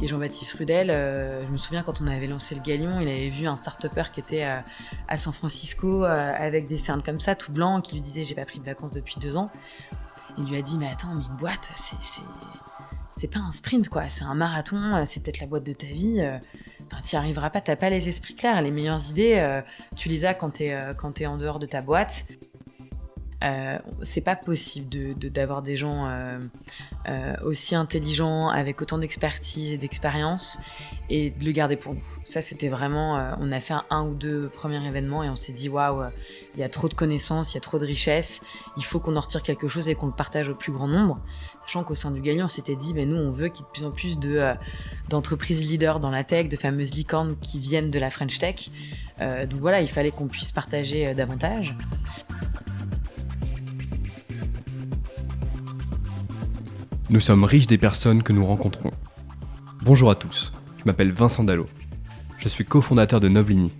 Et Jean-Baptiste Rudel, je me souviens quand on avait lancé le Galion, il avait vu un start-upper qui était à San Francisco avec des cernes comme ça, tout blanc, qui lui disait j'ai pas pris de vacances depuis 2 ans. Il lui a dit mais attends, mais une boîte, c'est pas un sprint quoi, c'est un marathon, c'est peut-être la boîte de ta vie. T'y arriveras pas, t'as pas les esprits clairs, les meilleures idées, tu les as quand t'es en dehors de ta boîte. C'est pas possible d'avoir des gens aussi intelligents, avec autant d'expertise et d'expérience, et de le garder pour nous. Ça, c'était vraiment... on a fait un ou deux premiers événements et on s'est dit, waouh, il y a trop de connaissances, il y a trop de richesses, il faut qu'on en retire quelque chose et qu'on le partage au plus grand nombre. Sachant qu'au sein du Galion, on s'était dit, nous, on veut qu'il y ait de plus en plus d'entreprises leaders dans la tech, de fameuses licornes qui viennent de la French Tech. Donc voilà, il fallait qu'on puisse partager davantage. Nous sommes riches des personnes que nous rencontrons. Bonjour à tous, je m'appelle Vincent Dallot. Je suis cofondateur de Novlini,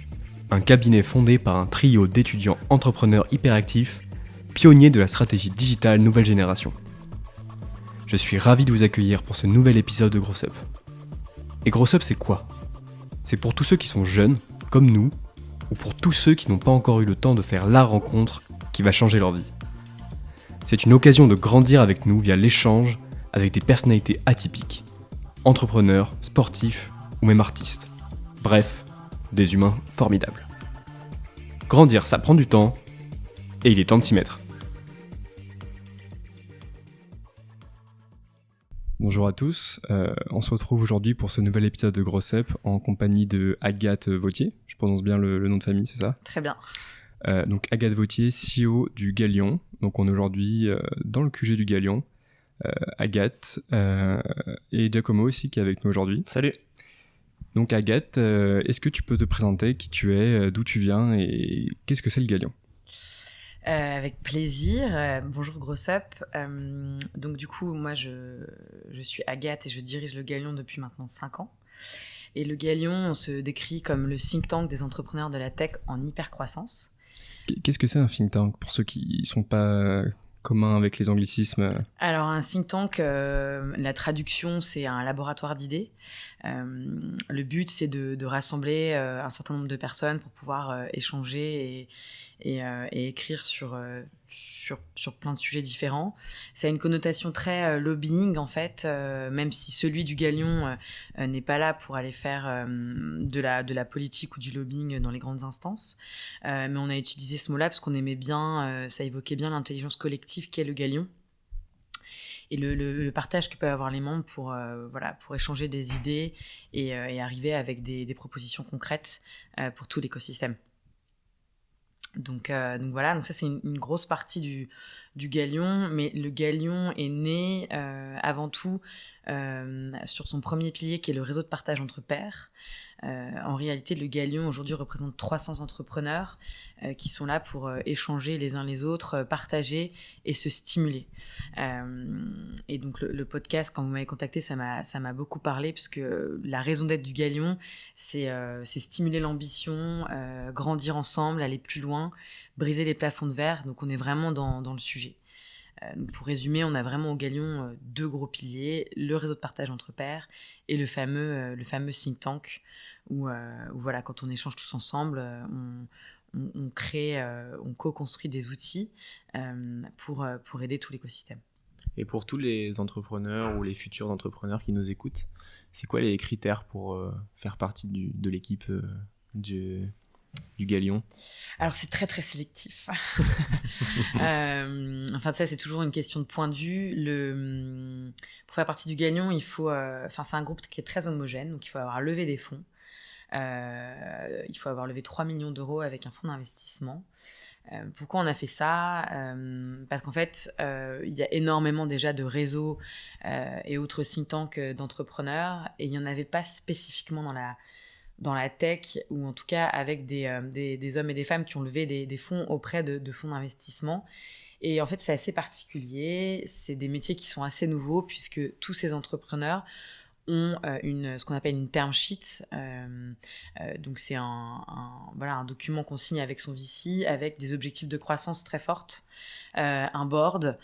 un cabinet fondé par un trio d'étudiants entrepreneurs hyperactifs, pionniers de la stratégie digitale nouvelle génération. Je suis ravi de vous accueillir pour ce nouvel épisode de Gross Up. Et Gross Up, c'est quoi ? C'est pour tous ceux qui sont jeunes, comme nous, ou pour tous ceux qui n'ont pas encore eu le temps de faire la rencontre qui va changer leur vie. C'est une occasion de grandir avec nous via l'échange avec des personnalités atypiques, entrepreneurs, sportifs ou même artistes. Bref, des humains formidables. Grandir, ça prend du temps, et il est temps de s'y mettre. Bonjour à tous, on se retrouve aujourd'hui pour ce nouvel épisode de Gross Up en compagnie de Agathe Vautier. Je prononce bien le nom de famille, c'est ça ? Très bien. Donc Agathe Vautier, CEO du Galion. Donc on est aujourd'hui dans le QG du Galion. Agathe et Giacomo aussi qui est avec nous aujourd'hui. Salut. Donc Agathe, est-ce que tu peux te présenter qui tu es, d'où tu viens et qu'est-ce que c'est le Galion ? Avec plaisir. Bonjour Gross Up. Donc du coup, moi je suis Agathe et je dirige le Galion depuis maintenant 5 ans. Et le Galion, on se décrit comme le think tank des entrepreneurs de la tech en hypercroissance. Qu'est-ce que c'est un think tank pour ceux qui ne sont pas communs avec les anglicismes ? Alors un think tank, la traduction c'est un laboratoire d'idées. Le but c'est de rassembler un certain nombre de personnes pour pouvoir échanger et écrire sur plein de sujets différents. Ça a une connotation très lobbying en fait, même si celui du Galion n'est pas là pour aller faire de la politique ou du lobbying dans les grandes instances. Mais on a utilisé ce mot-là parce qu'on aimait bien, ça évoquait bien l'intelligence collective qu'est le Galion. Et le partage que peuvent avoir les membres pour échanger des idées et arriver avec des propositions concrètes pour tout l'écosystème. Donc voilà, donc ça c'est une grosse partie du Galion, mais le Galion est né avant tout sur son premier pilier qui est le réseau de partage entre pairs. En réalité, le Galion aujourd'hui représente 300 entrepreneurs qui sont là pour échanger les uns les autres, partager et se stimuler. Et donc le podcast, quand vous m'avez contacté, ça m'a beaucoup parlé parce que la raison d'être du Galion, c'est stimuler l'ambition, grandir ensemble, aller plus loin, briser les plafonds de verre. Donc on est vraiment dans le sujet. Donc pour résumer, on a vraiment au Galion 2 gros piliers, le réseau de partage entre pairs et le fameux think tank où voilà, quand on échange tous ensemble, on crée, on co-construit des outils pour aider tout l'écosystème. Et pour tous les entrepreneurs ou les futurs entrepreneurs qui nous écoutent, c'est quoi les critères pour faire partie de l'équipe du Galion ? Alors c'est très très sélectif. Enfin ça c'est toujours une question de point de vue. Pour faire partie du Galion, il faut, c'est un groupe qui est très homogène, donc il faut avoir levé des fonds. Il faut avoir levé 3 millions d'euros avec un fonds d'investissement. Pourquoi on a fait ça ? Parce qu'en fait, il y a énormément déjà de réseaux et autres think tanks d'entrepreneurs, et il n'y en avait pas spécifiquement dans la tech, ou en tout cas avec des hommes et des femmes qui ont levé des fonds auprès de fonds d'investissement. Et en fait, c'est assez particulier. C'est des métiers qui sont assez nouveaux, puisque tous ces entrepreneurs ont ce qu'on appelle une term sheet. Donc c'est un document qu'on signe avec son VC, avec des objectifs de croissance très fortes, un board.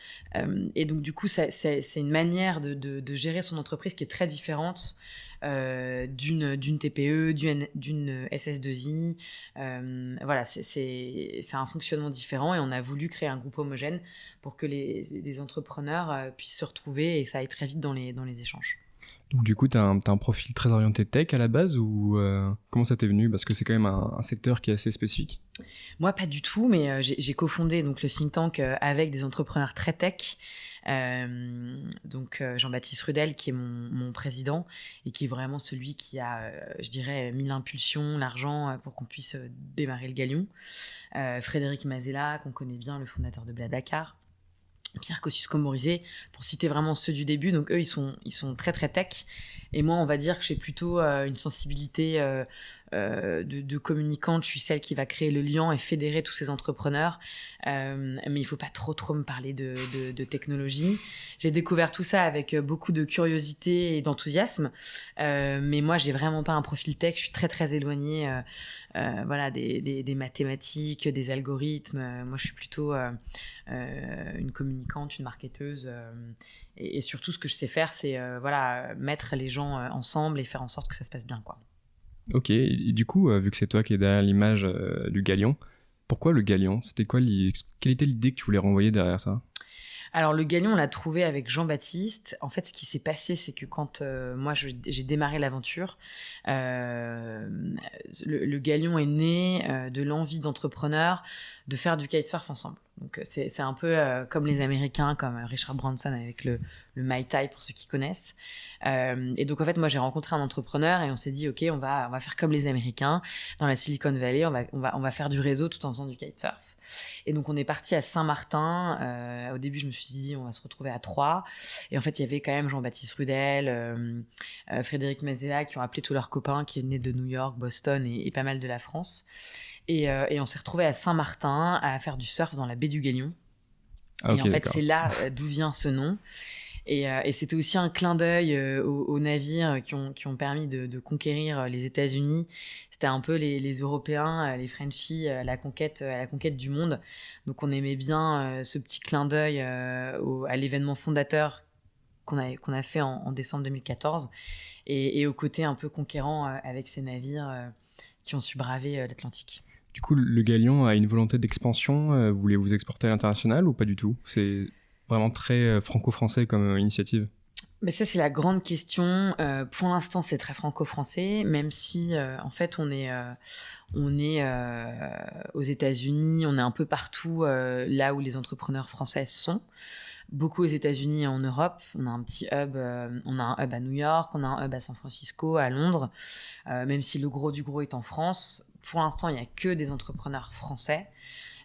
Et donc du coup, c'est une manière de gérer son entreprise qui est très différente d'une TPE, d'une SS2I. Voilà, c'est un fonctionnement différent et on a voulu créer un groupe homogène pour que les entrepreneurs puissent se retrouver et que ça aille très vite dans les échanges. Donc du coup, t'as un profil très orienté tech à la base ou comment ça t'est venu? Parce que c'est quand même un secteur qui est assez spécifique. Moi, pas du tout, mais j'ai cofondé donc, le think tank avec des entrepreneurs très tech. Donc Jean-Baptiste Rudel, qui est mon président et qui est vraiment celui qui a, je dirais, mis l'impulsion, l'argent pour qu'on puisse démarrer le Galion. Frédéric Mazella, qu'on connaît bien, le fondateur de Blablacar. Pierre Kosciusko-Morizet, pour citer vraiment ceux du début. Donc eux, ils sont très très tech. Et moi, on va dire que j'ai plutôt une sensibilité de communicante. Je suis celle qui va créer le lien et fédérer tous ces entrepreneurs. Mais il faut pas trop me parler de technologie. J'ai découvert tout ça avec beaucoup de curiosité et d'enthousiasme. Mais moi, j'ai vraiment pas un profil tech. Je suis très très éloignée voilà, des mathématiques, des algorithmes. Moi, je suis plutôt une communicante, une marketeuse. Et surtout, ce que je sais faire, c'est voilà, mettre les gens ensemble et faire en sorte que ça se passe bien, quoi. Ok, et du coup, vu que c'est toi qui es derrière l'image du Galion, pourquoi le Galion? C'était quoi quelle était l'idée que tu voulais renvoyer derrière ça? Alors, le Galion, on l'a trouvé avec Jean-Baptiste. En fait, ce qui s'est passé, c'est que quand moi, j'ai démarré l'aventure, le Galion est né de l'envie d'entrepreneurs de faire du kitesurf ensemble. Donc, c'est un peu comme les Américains, comme Richard Branson avec le Mai Tai, pour ceux qui connaissent. Et donc, en fait, moi, j'ai rencontré un entrepreneur et on s'est dit, OK, on va faire comme les Américains. Dans la Silicon Valley, on va faire du réseau tout en faisant du kitesurf. Et donc, on est parti à Saint-Martin. Au début, je me suis dit, on va se retrouver à Troyes. Et en fait, il y avait quand même Jean-Baptiste Rudel, Frédéric Mazella, qui ont appelé tous leurs copains qui venaient de New York, Boston et pas mal de la France. Et on s'est retrouvés à Saint-Martin à faire du surf dans la baie du Galion. Ah, et en fait, c'est là d'où vient ce nom. Et c'était aussi un clin d'œil aux navires qui ont permis de conquérir les États-Unis. C'était un peu les Européens, les Frenchies, à la conquête du monde. Donc on aimait bien ce petit clin d'œil à l'événement fondateur qu'on a fait en décembre 2014 et au côté un peu conquérant avec ces navires qui ont su braver l'Atlantique. Du coup, le Galion a une volonté d'expansion. Vous voulez vous exporter à l'international ou pas du tout? C'est vraiment très franco-français comme initiative. Mais ça, c'est la grande question. Pour l'instant, c'est très franco-français, même si, en fait, on est aux États-Unis, on est un peu partout là où les entrepreneurs français sont. Beaucoup aux États-Unis et en Europe. On a un petit hub, on a un hub à New York, on a un hub à San Francisco, à Londres. Même si le gros du gros est en France, pour l'instant, il n'y a que des entrepreneurs français.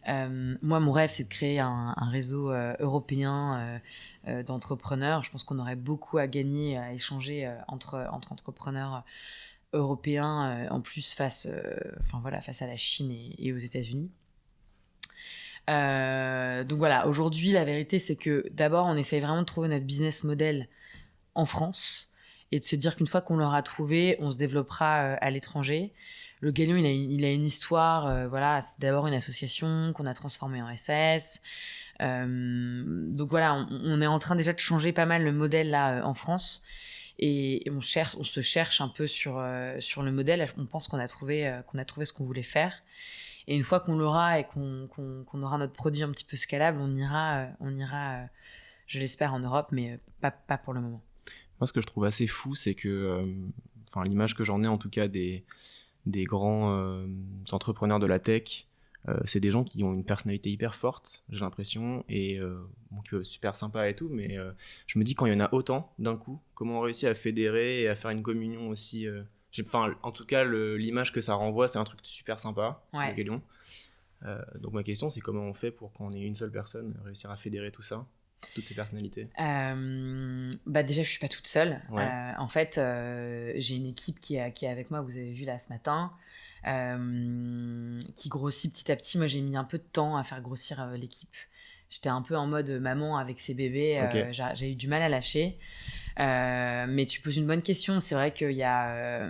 Moi, mon rêve, c'est de créer un réseau européen d'entrepreneurs. Je pense qu'on aurait beaucoup à gagner, à échanger entre entrepreneurs européens, en plus face à la Chine et aux États-Unis. Donc voilà, aujourd'hui, la vérité, c'est que d'abord, on essaye vraiment de trouver notre business model en France et de se dire qu'une fois qu'on l'aura trouvé, on se développera à l'étranger. Le Galion, il a une histoire. Voilà, c'est d'abord une association qu'on a transformée en SS. Donc voilà, on est en train déjà de changer pas mal le modèle là en France. Et on se cherche un peu sur le modèle. On pense qu'on a trouvé ce qu'on voulait faire. Et une fois qu'on l'aura et qu'on aura notre produit un petit peu scalable, on ira je l'espère, en Europe, mais pas pour le moment. Moi, ce que je trouve assez fou, c'est que, l'image que j'en ai en tout cas des grands entrepreneurs de la tech, c'est des gens qui ont une personnalité hyper forte, j'ai l'impression, et qui peuvent être super sympa et tout, mais je me dis quand il y en a autant d'un coup, comment on réussit à fédérer et à faire une communion aussi. En tout cas, l'image que ça renvoie, c'est un truc super sympa, Ouais. le Galion. Donc ma question, c'est comment on fait pour qu'on ait une seule personne, réussir à fédérer tout ça, toutes ces personnalités? Déjà, je suis pas toute seule. Ouais. En fait, j'ai une équipe qui est avec moi, vous avez vu là ce matin, qui grossit petit à petit. Moi, j'ai mis un peu de temps à faire grossir l'équipe. J'étais un peu en mode maman avec ses bébés. Ok. J'ai eu du mal à lâcher. Mais tu poses une bonne question. C'est vrai qu'il y a...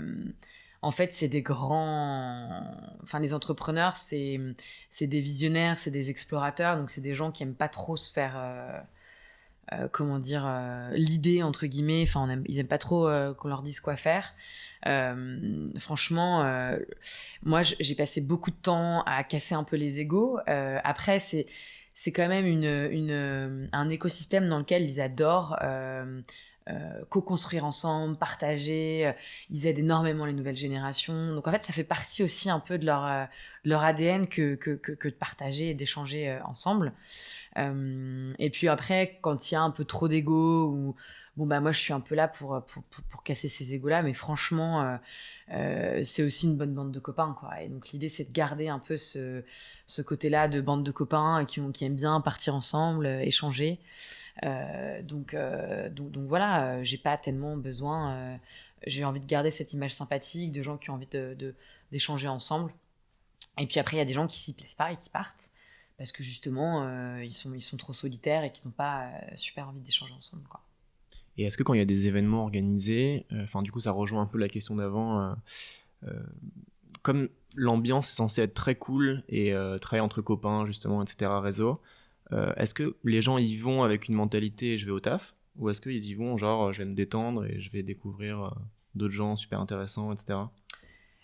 en fait, c'est des grands... Enfin, les entrepreneurs, c'est des visionnaires, c'est des explorateurs. Donc, c'est des gens qui aiment pas trop se faire... comment dire, l'idée entre guillemets, enfin ils aiment pas trop qu'on leur dise quoi faire. Franchement, moi j'ai passé beaucoup de temps à casser un peu les égos. Après c'est quand même un écosystème dans lequel ils adorent co-construire ensemble, partager. Ils aident énormément les nouvelles générations. Donc en fait, ça fait partie aussi un peu de leur ADN que de partager et d'échanger ensemble. Et puis après, quand il y a un peu trop d'ego, ou bon bah moi je suis un peu là pour casser ces égos là, mais franchement c'est aussi une bonne bande de copains quoi. Et donc l'idée c'est de garder un peu ce côté là de bande de copains qui aiment bien partir ensemble, échanger. Donc voilà, j'ai pas tellement besoin, j'ai envie de garder cette image sympathique de gens qui ont envie d'échanger ensemble. Et puis après il y a des gens qui s'y plaisent pas et qui partent parce que justement ils sont trop solitaires et qu'ils n'ont pas super envie d'échanger ensemble quoi. Et est-ce que quand il y a des événements organisés, enfin du coup ça rejoint un peu la question d'avant, comme l'ambiance est censée être très cool et très entre copains justement, etc., réseau, est-ce que les gens y vont avec une mentalité je vais au taf, ou est-ce qu'ils y vont genre je vais me détendre et je vais découvrir d'autres gens super intéressants, etc.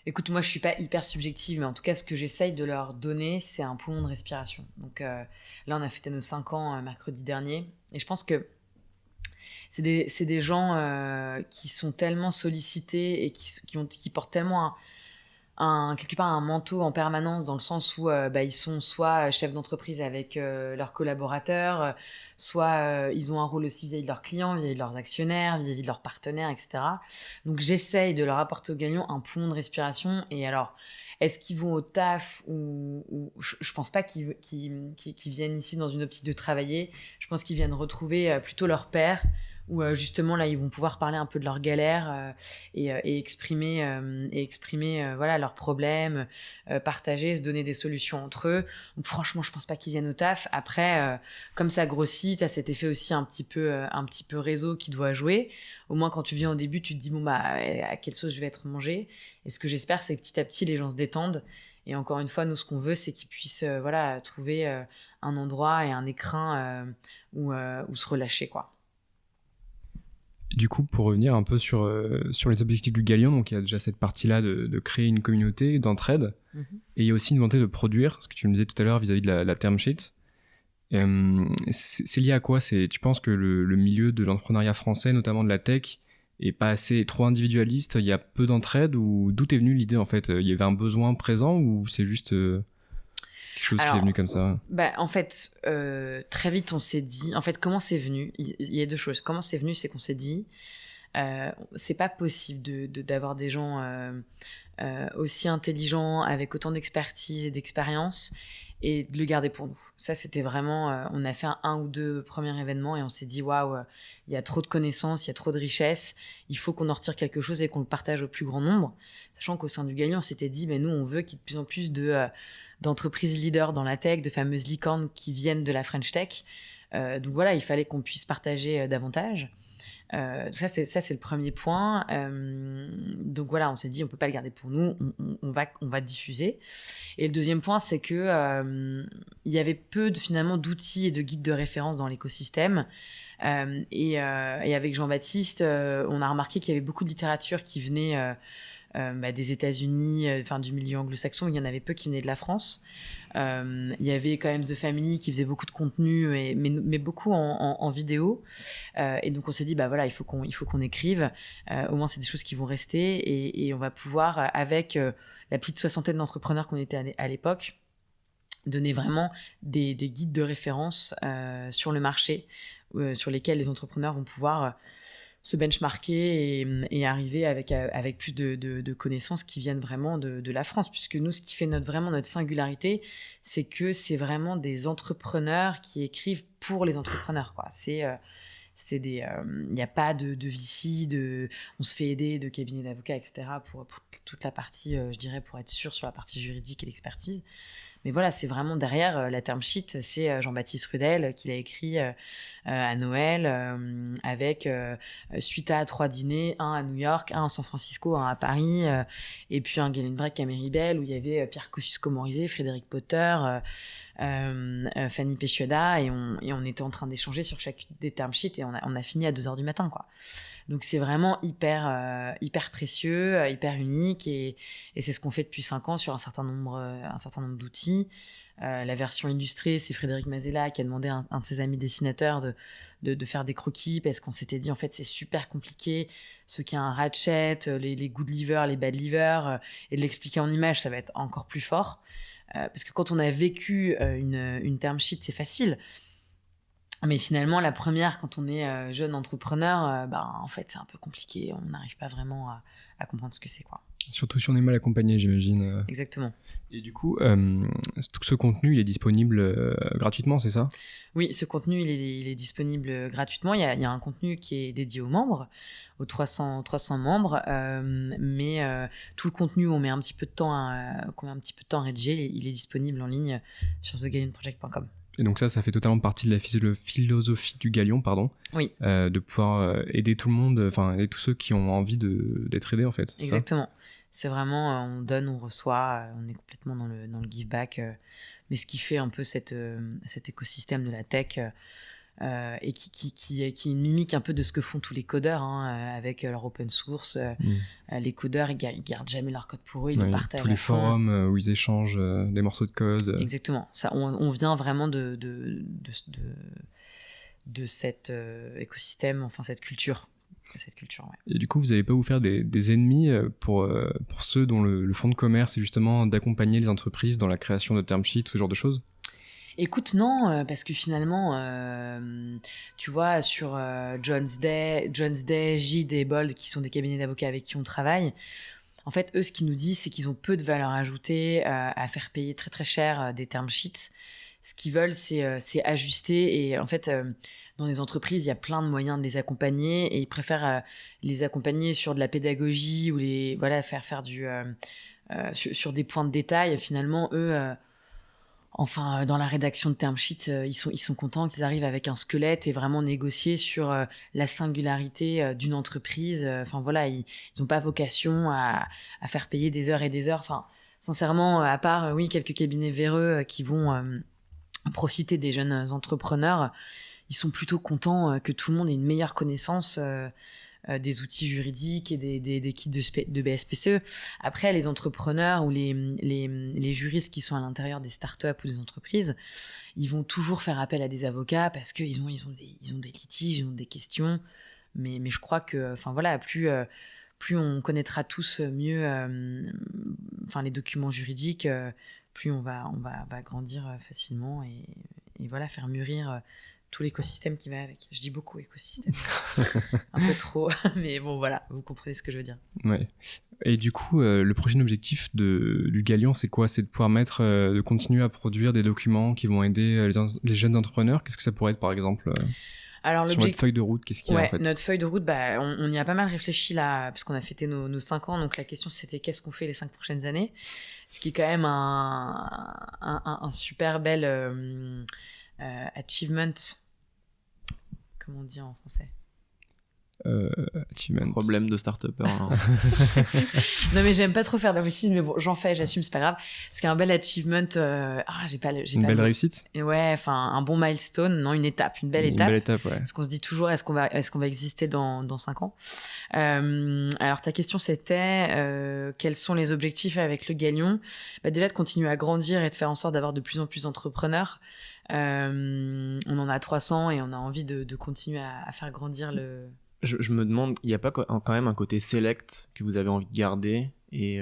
Écoute, moi je suis pas hyper subjective, mais en tout cas ce que j'essaye de leur donner c'est un poumon de respiration. Donc là on a fêté nos 5 ans mercredi dernier, et je pense que c'est des gens qui sont tellement sollicités et qui portent tellement quelque part un manteau en permanence, dans le sens où ils sont soit chefs d'entreprise avec leurs collaborateurs, soit ils ont un rôle aussi vis-à-vis de leurs clients, vis-à-vis de leurs actionnaires, vis-à-vis de leurs partenaires, etc. Donc j'essaye de leur apporter aux gagnants un poumon de respiration. Et alors, est-ce qu'ils vont au taf, ou je pense pas qu'ils viennent ici dans une optique de travailler. Je pense qu'ils viennent retrouver plutôt leur père, où justement là ils vont pouvoir parler un peu de leurs galères et exprimer voilà leurs problèmes, partager, se donner des solutions entre eux. Donc franchement je pense pas qu'ils viennent au taf. Après comme ça grossit, t'as cet effet aussi un petit peu réseau qui doit jouer. Au moins quand tu viens au début tu te dis bon bah à quelle sauce je vais être mangé. Et ce que j'espère c'est que petit à petit les gens se détendent. Et encore une fois, nous, ce qu'on veut, c'est qu'ils puissent voilà, trouver un endroit et un écrin où se relâcher, quoi. Du coup, pour revenir un peu sur les objectifs du Galion, donc il y a déjà cette partie-là de créer une communauté, d'entraide, Mhm. et il y a aussi une volonté de produire, ce que tu me disais tout à l'heure vis-à-vis de la term sheet. C'est lié à quoi? Tu penses que le milieu de l'entrepreneuriat français, notamment de la tech, est pas assez trop individualiste, il y a peu d'entraide, ou d'où est venue l'idée en fait? Il y avait un besoin présent, ou c'est juste quelque chose qui est venu comme ça? Bah, en fait, très vite, on s'est dit... En fait, comment c'est venu? Il y a deux choses. Comment c'est venu, c'est qu'on s'est dit... c'est pas possible d'avoir des gens aussi intelligents, avec autant d'expertise et d'expérience, et de le garder pour nous. Ça, c'était vraiment... on a fait un ou deux premiers événements et on s'est dit, waouh, il y a trop de connaissances, il y a trop de richesses, il faut qu'on en retire quelque chose et qu'on le partage au plus grand nombre. Sachant qu'au sein du Galion, on s'était dit, mais nous, on veut qu'il y ait de plus en plus d'entreprises leaders dans la tech, de fameuses licornes qui viennent de la French Tech. Donc voilà, il fallait qu'on puisse partager davantage. Ça c'est le premier point. Donc voilà, on s'est dit on peut pas le garder pour nous, on va diffuser. Et le deuxième point, c'est que il y avait peu finalement d'outils et de guides de référence dans l'écosystème. Et avec Jean-Baptiste, on a remarqué qu'il y avait beaucoup de littérature qui venait des États-Unis, du milieu anglo-saxon. Il y en avait peu qui venaient de la France. Il y avait quand même The Family qui faisait beaucoup de contenu, mais beaucoup en vidéo. Et donc on s'est dit bah voilà, il faut qu'on écrive. Au moins c'est des choses qui vont rester, et on va pouvoir avec la petite soixantaine d'entrepreneurs qu'on était à l'époque, donner vraiment des guides de référence sur le marché, sur lesquels les entrepreneurs vont pouvoir se benchmarker et arriver avec plus de connaissances qui viennent vraiment de la France. Puisque nous, ce qui fait vraiment notre singularité, c'est que c'est vraiment des entrepreneurs qui écrivent pour les entrepreneurs, quoi. Il n'y a pas de VC, on se fait aider de cabinets d'avocats, etc. pour toute la partie, je dirais, pour être sûr sur la partie juridique et l'expertise. Mais voilà, c'est vraiment derrière la term sheet, c'est Jean-Baptiste Rudel qui l'a écrit à Noël, avec suite à 3 dîners, un à New York, un à San Francisco, un à Paris, et puis un Galen Break à Méribel où il y avait Pierre Kosciusko-Morizet, Frédéric Potter, Fanny Pesciuda, et on était en train d'échanger sur chaque des term sheets, et on a fini à 2h du matin, quoi. Donc c'est vraiment hyper précieux, hyper unique, et c'est ce qu'on fait depuis 5 ans sur un certain nombre d'outils. La version illustrée, c'est Frédéric Mazella qui a demandé à un de ses amis dessinateurs de faire des croquis, parce qu'on s'était dit en fait c'est super compliqué, ce qui a un ratchet, les good liver, les bad liver, et de l'expliquer en images, ça va être encore plus fort. Parce que quand on a vécu une term sheet, c'est facile. Mais finalement, la première, quand on est jeune entrepreneur, en fait, c'est un peu compliqué. On n'arrive pas vraiment à comprendre ce que c'est, quoi. Surtout si on est mal accompagné, j'imagine. Exactement. Et du coup, tout ce contenu, il est disponible gratuitement, c'est ça ? Oui, ce contenu, il est disponible gratuitement. Il y a un contenu qui est dédié aux membres, aux 300 membres, mais tout le contenu, on met un petit peu de temps à rédiger. Il est disponible en ligne sur thegalienproject.com. Et donc ça fait totalement partie de la philosophie du Galion, pardon. Oui. De pouvoir aider tout le monde, aider tous ceux qui ont envie d'être aidés, en fait. Exactement. C'est vraiment, on donne, on reçoit, on est complètement dans le give back. Mais ce qui fait un peu cet écosystème de la tech, et qui est une mimique un peu de ce que font tous les codeurs, avec leur open source. Les codeurs, ils gardent jamais leur code pour eux, ils le partagent. Tous les forums où ils échangent des morceaux de code. Exactement. Ça, on vient vraiment de cet écosystème, enfin cette culture. Ouais. Et du coup, vous n'allez pas vous faire des ennemis pour ceux dont le fonds de commerce est justement d'accompagner les entreprises dans la création de term sheets, ce genre de choses ? Écoute, non, parce que finalement, tu vois, sur Jones Day, Gide et Bold, qui sont des cabinets d'avocats avec qui on travaille, en fait, eux, ce qu'ils nous disent, c'est qu'ils ont peu de valeur ajoutée à faire payer très très cher des term sheets. Ce qu'ils veulent, c'est ajuster, et en fait, dans les entreprises, il y a plein de moyens de les accompagner, et ils préfèrent les accompagner sur de la pédagogie ou faire sur des points de détail. Finalement, eux, dans la rédaction de term sheets, ils sont contents qu'ils arrivent avec un squelette et vraiment négocier sur la singularité d'une entreprise. Ils n'ont pas vocation à faire payer des heures et des heures. Sincèrement, à part quelques cabinets véreux qui vont profiter des jeunes entrepreneurs, ils sont plutôt contents que tout le monde ait une meilleure connaissance des outils juridiques et des kits de BSPCE. Après, les entrepreneurs ou les juristes qui sont à l'intérieur des startups ou des entreprises, ils vont toujours faire appel à des avocats parce qu'ils ont des litiges, ils ont des questions. Mais je crois que, plus on connaîtra tous mieux les documents juridiques, plus on va grandir facilement et faire mûrir tout l'écosystème qui va avec. Je dis beaucoup écosystème. Un peu trop, mais bon, voilà, vous comprenez ce que je veux dire. Ouais. Et du coup, le prochain objectif du Galion, c'est quoi ? C'est de continuer à produire des documents qui vont aider les jeunes entrepreneurs ? Qu'est-ce que ça pourrait être, par exemple Alors, sur votre feuille de route, qu'est-ce qu'il y a en fait ? Notre feuille de route, on y a pas mal réfléchi là, parce qu'on a fêté nos 5 ans, donc la question c'était qu'est-ce qu'on fait les 5 prochaines années ? Ce qui est quand même un super bel achievement. Comment on dit en français ? Achievement. Problème de start-upper. Je sais plus. Non, mais j'aime pas trop faire d'anglicisme, mais bon, j'assume, c'est pas grave. C'est qu'un bel achievement. Une belle réussite ? Et ouais, un bon milestone, non, une étape, une belle étape. Une belle étape, ouais. Parce qu'on se dit toujours, est-ce qu'on va exister dans 5 ans ? Alors, ta question, c'était quels sont les objectifs avec le Galion ? Déjà, de continuer à grandir et de faire en sorte d'avoir de plus en plus d'entrepreneurs. On en a 300 et on a envie de continuer à faire grandir le... Je me demande, il n'y a pas quand même un côté select que vous avez envie de garder et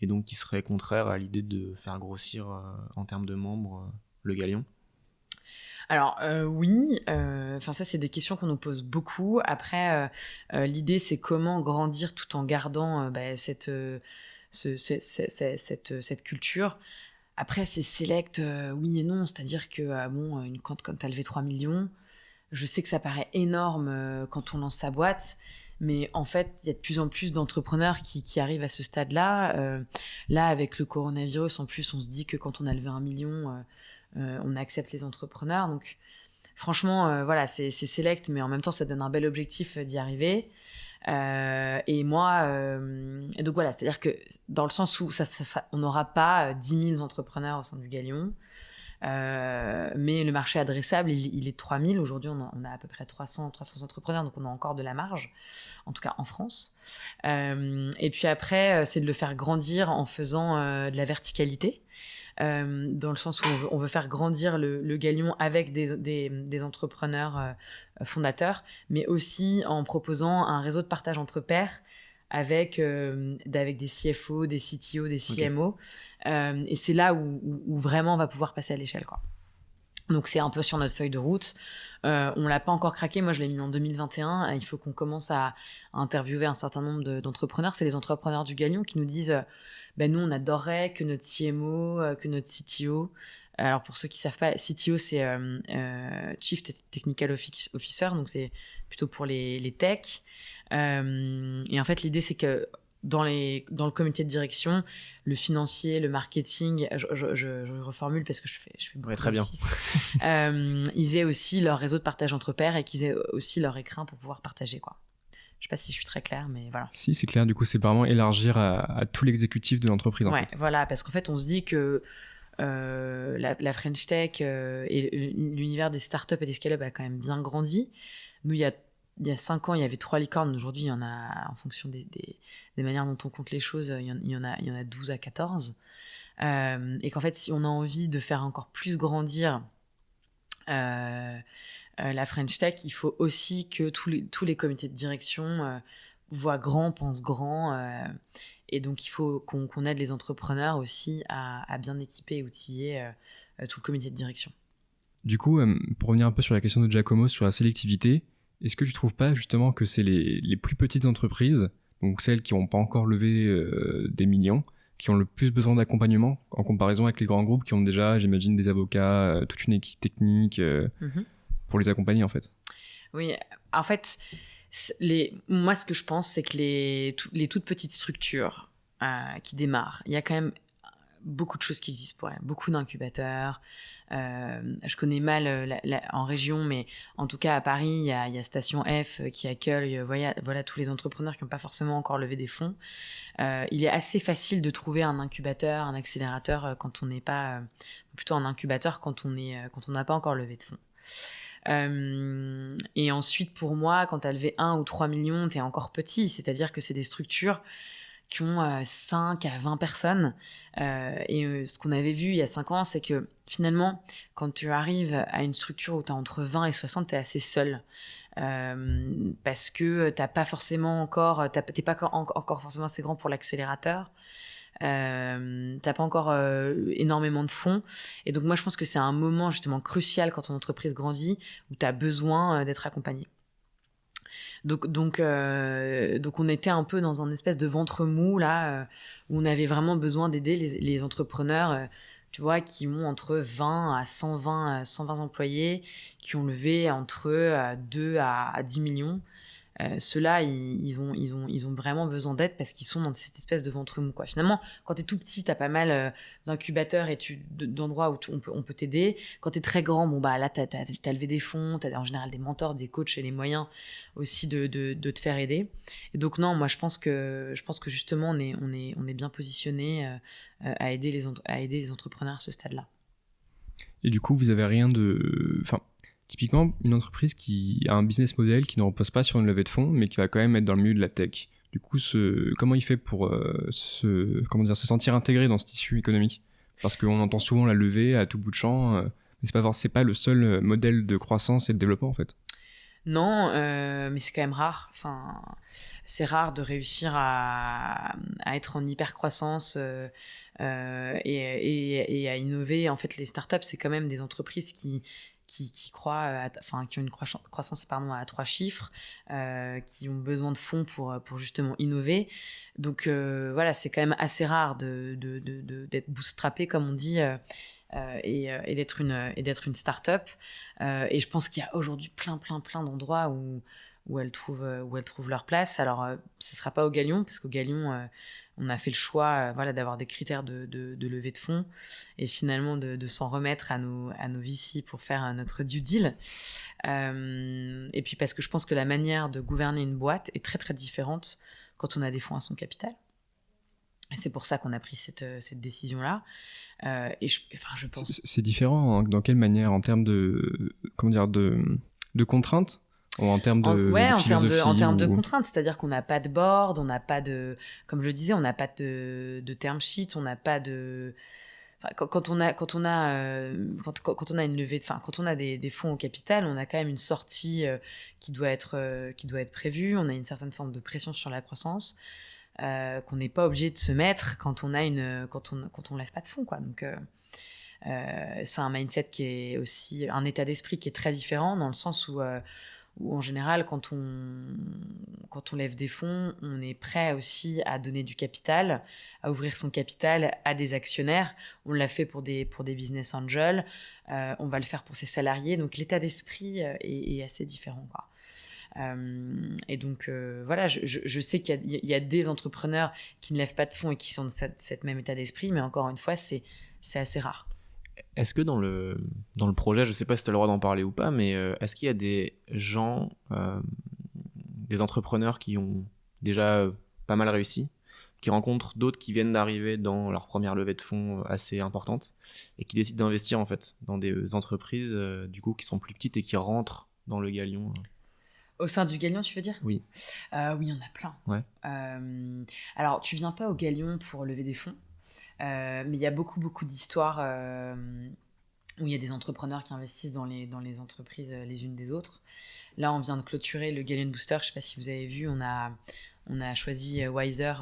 donc qui serait contraire à l'idée de faire grossir en termes de membres le Galion ? Alors oui, ça c'est des questions qu'on nous pose beaucoup. Après, l'idée c'est comment grandir tout en gardant cette culture. Après, c'est select, oui et non. C'est-à-dire que, quand tu as levé 3 millions, je sais que ça paraît énorme quand on lance sa boîte, Mais en fait, il y a de plus en plus d'entrepreneurs qui arrivent à ce stade-là. Là, avec le coronavirus, en plus, on se dit que quand on a levé 1 million, on accepte les entrepreneurs. Donc, franchement, voilà, c'est select, mais en même temps, ça donne un bel objectif d'y arriver. Et moi, donc voilà, c'est-à-dire que dans le sens où on n'aura pas 10 000 entrepreneurs au sein du Galion, mais le marché adressable, il est de 3 000. Aujourd'hui, on a à peu près 300 entrepreneurs, donc on a encore de la marge, en tout cas en France. Et puis après, c'est de le faire grandir en faisant de la verticalité. Dans le sens où on veut faire grandir le Galion avec des entrepreneurs fondateurs, mais aussi en proposant un réseau de partage entre pairs avec des CFO, des CTO, des CMO. Okay. Et c'est là où vraiment on va pouvoir passer à l'échelle, quoi. Donc c'est un peu sur notre feuille de route. On l'a pas encore craqué. Moi, je l'ai mis en 2021. Il faut qu'on commence à interviewer un certain nombre d'entrepreneurs. C'est les entrepreneurs du Galion qui nous disent nous, on adorerait que notre CMO, que notre CTO. Alors pour ceux qui savent pas, CTO c'est Chief Technical Officer, donc c'est plutôt pour les techs. Et en fait, l'idée c'est que dans le comité de direction, le financier, le marketing, je reformule parce que je fais beaucoup très bien. Ils aient aussi leur réseau de partage entre pairs et qu'ils aient aussi leur écrin pour pouvoir partager, quoi. Je sais pas si je suis très claire, mais voilà. Si, c'est clair. Du coup, c'est vraiment élargir à tout l'exécutif de l'entreprise. Ouais, voilà, parce qu'en fait, on se dit que la French Tech et l'univers des startups et des scale-up a quand même bien grandi. Nous, il y a 5 ans, il y avait 3 licornes. Aujourd'hui, il y en a, en fonction des manières dont on compte les choses, il y en a 12 à 14. Et qu'en fait, si on a envie de faire encore plus grandir la French Tech, il faut aussi que tous les comités de direction voient grand, pensent grand. Et donc, il faut qu'on aide les entrepreneurs aussi à bien équiper et outiller tout le comité de direction. Du coup, pour revenir un peu sur la question de Giacomo sur la sélectivité, est-ce que tu ne trouves pas justement que c'est les plus petites entreprises, donc celles qui n'ont pas encore levé des millions, qui ont le plus besoin d'accompagnement en comparaison avec les grands groupes qui ont déjà, j'imagine, des avocats, toute une équipe technique pour les accompagner en fait? Oui, en fait, moi ce que je pense, c'est que les toutes petites structures qui démarrent, il y a quand même beaucoup de choses qui existent pour elles, beaucoup d'incubateurs. Je connais mal en région, mais en tout cas à Paris, il y a Station F qui accueille voilà, tous les entrepreneurs qui n'ont pas forcément encore levé des fonds. Il est assez facile de trouver un incubateur, un accélérateur quand on n'est pas... plutôt un incubateur quand on n'a pas encore levé de fonds. Et ensuite, pour moi, quand tu as levé 1 ou 3 millions, tu es encore petit. C'est-à-dire que c'est des structures qui ont 5 à 20 personnes. Ce qu'on avait vu il y a 5 ans, c'est que finalement, quand tu arrives à une structure où tu as entre 20 et 60, tu es assez seul. Parce que t'as pas forcément encore, t'es pas encore forcément assez grand pour l'accélérateur. T'as pas encore énormément de fonds. Et donc moi, je pense que c'est un moment justement crucial quand ton entreprise grandit où tu as besoin d'être accompagné. Donc on était un peu dans un espèce de ventre mou là, où on avait vraiment besoin d'aider les entrepreneurs, tu vois, qui ont entre 20 à 120 employés, qui ont levé entre 2 à 10 millions. Ceux-là, ils ont vraiment besoin d'aide parce qu'ils sont dans cette espèce de ventre mou, quoi. Finalement, quand t'es tout petit, t'as pas mal d'incubateurs et d'endroits où on peut t'aider. Quand t'es très grand, là, t'as levé des fonds, t'as en général des mentors, des coachs et les moyens aussi de te faire aider. Et donc non, moi je pense que justement on est bien positionné à aider les entrepreneurs à ce stade-là. Et du coup, vous avez rien de... Typiquement, une entreprise qui a un business model qui ne repose pas sur une levée de fonds, mais qui va quand même être dans le milieu de la tech. Du coup, comment il fait pour se sentir intégré dans ce tissu économique? Parce qu'on entend souvent la levée à tout bout de champ, mais c'est pas le seul modèle de croissance et de développement en fait. Non, mais c'est quand même rare. Enfin, c'est rare de réussir à être en hyper croissance et à innover. En fait, les startups, c'est quand même des entreprises qui croient, qui ont une croissance à 3 chiffres, qui ont besoin de fonds pour justement innover. Donc voilà, c'est quand même assez rare d'être bootstrappé, comme on dit, et d'être une start-up. Et je pense qu'il y a aujourd'hui plein d'endroits où où elles trouvent leur place. Alors, ce ne sera pas au Galion, parce qu'au Galion, on a fait le choix d'avoir des critères de levée de fonds et finalement de s'en remettre à nos VC pour faire notre due deal. Et puis parce que je pense que la manière de gouverner une boîte est très très différente quand on a des fonds à son capital. Et c'est pour ça qu'on a pris cette décision-là. Et je pense... C'est différent, hein, dans quelle manière? En termes de contraintes? Ou en termes de en termes de contraintes, c'est-à-dire qu'on n'a pas de board, on n'a pas de, comme je le disais, on n'a pas de term sheet, on n'a pas de, quand on a une levée, quand on a des fonds au capital, on a quand même une sortie qui doit être prévue, on a une certaine forme de pression sur la croissance qu'on n'est pas obligé de se mettre quand on lève pas de fonds, quoi. Donc c'est un mindset qui est aussi un état d'esprit qui est très différent dans le sens où en général, quand on lève des fonds, on est prêt aussi à donner du capital, à ouvrir son capital à des actionnaires. On l'a fait pour des business angels, on va le faire pour ses salariés. Donc l'état d'esprit est assez différent, quoi. Et donc voilà, je sais qu'il y a des entrepreneurs qui ne lèvent pas de fonds et qui sont de cet même état d'esprit, mais encore une fois, c'est assez rare. Est-ce que dans le projet, je ne sais pas si tu as le droit d'en parler ou pas, mais est-ce qu'il y a des gens, des entrepreneurs qui ont déjà pas mal réussi, qui rencontrent d'autres qui viennent d'arriver dans leur première levée de fonds assez importante et qui décident d'investir en fait dans des entreprises du coup qui sont plus petites et qui rentrent dans le Galion? Au sein du Galion, tu veux dire? Oui. Oui, il y en a plein. Ouais. Alors, tu viens pas au Galion pour lever des fonds. Mais il y a beaucoup d'histoires où il y a des entrepreneurs qui investissent dans les entreprises les unes des autres. Là, on vient de clôturer le Galion Booster. Je ne sais pas si vous avez vu, on a choisi Wiser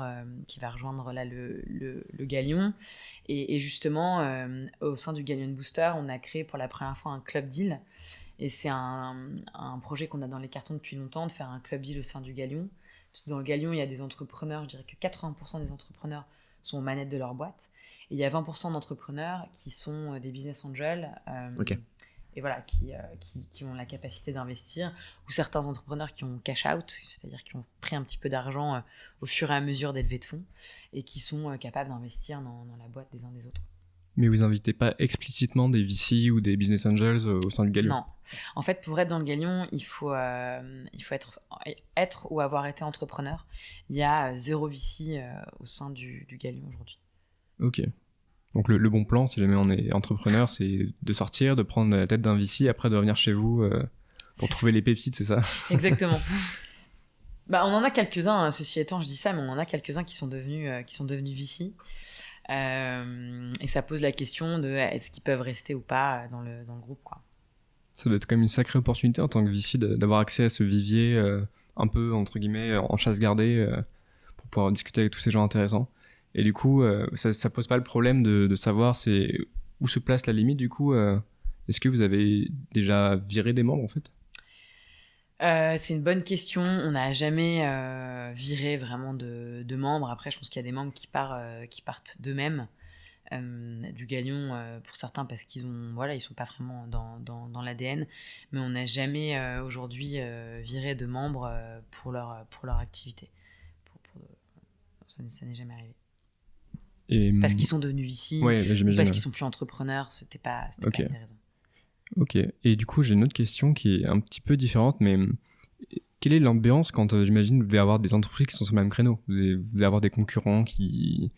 qui va rejoindre là le Galion. Et justement, au sein du Galion Booster, on a créé pour la première fois un club deal. Et c'est un projet qu'on a dans les cartons depuis longtemps, de faire un club deal au sein du Galion. Parce que dans le Galion, il y a des entrepreneurs, je dirais que 80% des entrepreneurs sont aux manettes de leur boîte. Et il y a 20% d'entrepreneurs qui sont des business angels Ok. et voilà, qui ont la capacité d'investir, ou certains entrepreneurs qui ont cash out, c'est-à-dire qui ont pris un petit peu d'argent au fur et à mesure des levées de fonds et qui sont capables d'investir dans la boîte des uns des autres. Mais vous invitez pas explicitement des VC ou des business angels au sein du Galion? Non. En fait, pour être dans le Galion, il faut être ou avoir été entrepreneur. Il y a 0 VC au sein du Galion aujourd'hui. Ok. Donc le bon plan, si jamais on est entrepreneur, c'est de sortir, de prendre la tête d'un VC, après de revenir chez vous pour trouver les pépites, c'est ça? Exactement. On en a quelques-uns, ceci étant, je dis ça, mais on en a quelques-uns qui sont devenus VC. Et ça pose la question de est-ce qu'ils peuvent rester ou pas dans le groupe, quoi. Ça doit être quand même une sacrée opportunité en tant que VC d'avoir accès à ce vivier un peu entre guillemets en chasse gardée pour pouvoir discuter avec tous ces gens intéressants. Et du coup, ça pose pas le problème de savoir c'est où se place la limite du coup. Est-ce que vous avez déjà viré des membres en fait? C'est une bonne question. On n'a jamais viré vraiment de membres. Après, je pense qu'il y a des membres qui partent d'eux-mêmes du Galion pour certains parce qu'ils sont pas vraiment dans l'ADN. Mais on n'a jamais aujourd'hui viré de membres pour leur activité. Ça n'est jamais arrivé. Parce qu'ils sont devenus ici, parce qu'ils sont plus entrepreneurs, c'était pas okay. Pas une des raisons. Ok, et du coup j'ai une autre question qui est un petit peu différente, mais quelle est l'ambiance quand j'imagine vous devez avoir des entreprises qui sont sur le même créneau, vous devez avoir des concurrents qui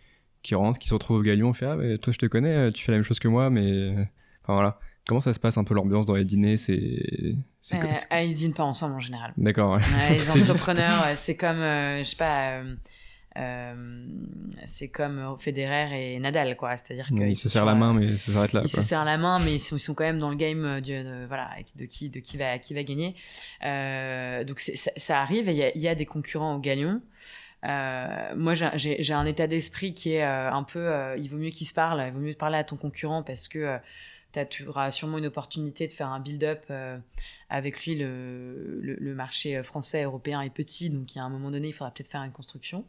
rentrent, qui se retrouvent au Galion, on fait ah mais toi je te connais, tu fais la même chose que moi, mais enfin voilà. Comment ça se passe un peu l'ambiance dans les dîners? Ils dînent pas ensemble en général. D'accord. Ouais. Les entrepreneurs, c'est comme je sais pas. C'est comme Federer et Nadal, quoi. C'est-à-dire qu'ils se serrent la main, mais ça s'arrête là. Ils se serrent la main, mais ils sont quand même dans le game de qui va gagner. Donc ça arrive, et il y a des concurrents au Galion. Moi, j'ai un état d'esprit qui est un peu. Il vaut mieux qu'ils se parlent. Il vaut mieux parler à ton concurrent parce que tu auras sûrement une opportunité de faire un build-up avec lui. Le marché français, européen est petit, donc à un moment donné, il faudra peut-être faire une construction.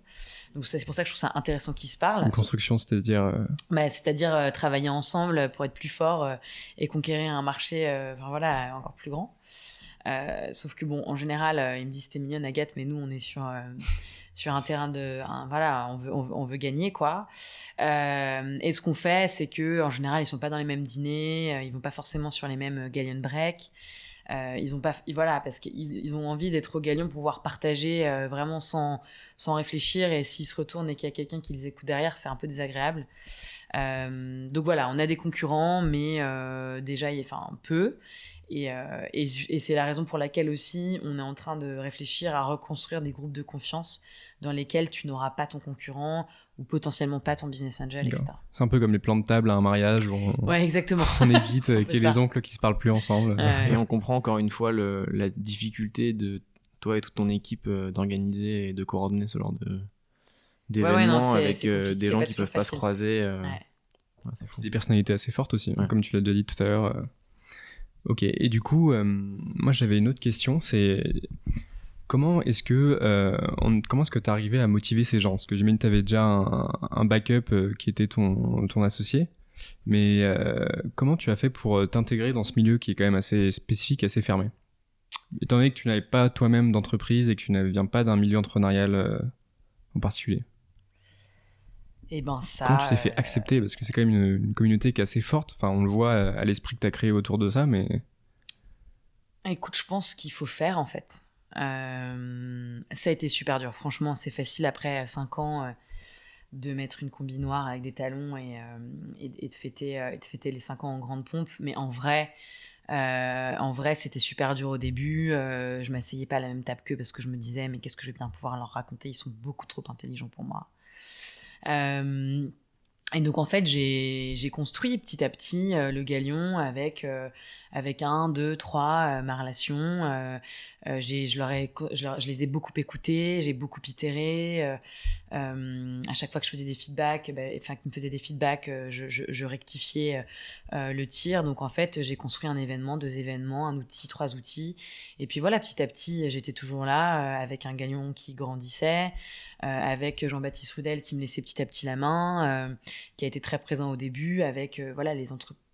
Donc c'est pour ça que je trouve ça intéressant qu'ils se parlent. Une construction, c'est-à-dire c'est-à-dire travailler ensemble pour être plus fort et conquérir un marché encore plus grand. Sauf que bon, en général, ils me disent t'es mignonne Agathe, mais nous on est sur un terrain voilà, on veut gagner quoi. Et ce qu'on fait, c'est que en général, ils sont pas dans les mêmes dîners, ils vont pas forcément sur les mêmes Galleon Break. Ils ont pas, voilà, parce qu'ils ont envie d'être au Galion pour pouvoir partager vraiment sans réfléchir. Et s'ils se retournent et qu'il y a quelqu'un qui les écoute derrière, c'est un peu désagréable. Donc voilà, on a des concurrents, mais déjà, enfin, peu. Et c'est la raison pour laquelle aussi on est en train de réfléchir à reconstruire des groupes de confiance dans lesquels tu n'auras pas ton concurrent ou potentiellement pas ton business angel, etc. C'est un peu comme les plans de table à un mariage où ouais, exactement. on évite qu'il y ait les oncles qui se parlent plus ensemble. Et on comprend encore une fois la difficulté de toi et toute ton équipe d'organiser et de coordonner ce genre d'événements avec des gens qui peuvent pas se croiser. Ouais, c'est fou. Des personnalités assez fortes aussi, comme tu l'as déjà dit tout à l'heure. Ok, et du coup, moi j'avais une autre question, c'est comment est-ce que t'es arrivé à motiver ces gens? Parce que j'imagine que t'avais déjà un backup qui était ton associé, mais comment tu as fait pour t'intégrer dans ce milieu qui est quand même assez spécifique, assez fermé? Étant donné que tu n'avais pas toi-même d'entreprise et que tu ne viens pas d'un milieu entrepreneurial en particulier. Et ben ça. Comment tu t'es fait accepter? Parce que c'est quand même une communauté qui est assez forte. Enfin, on le voit à l'esprit que tu as créé autour de ça, mais... Écoute, je pense qu'il faut faire, en fait. Ça a été super dur. Franchement, c'est facile après 5 ans de mettre une combi noire avec des talons et de fêter les 5 ans en grande pompe. Mais en vrai, c'était super dur au début. Je m'asseyais pas à la même table qu'eux parce que je me disais, mais qu'est-ce que je vais bien pouvoir leur raconter? Ils sont beaucoup trop intelligents pour moi. Et donc en fait j'ai construit petit à petit le Galion avec 1, 2, 3 ma relation. Je les ai beaucoup écoutés, j'ai beaucoup itéré. À chaque fois que je faisais des feedbacks, qu'ils me faisaient des feedbacks, je rectifiais le tir. Donc en fait j'ai construit un événement, 2 événements, un outil, 3 outils. Et puis voilà, petit à petit j'étais toujours là avec un Galion qui grandissait. Avec Jean-Baptiste Rudel qui me laissait petit à petit la main, qui a été très présent au début, avec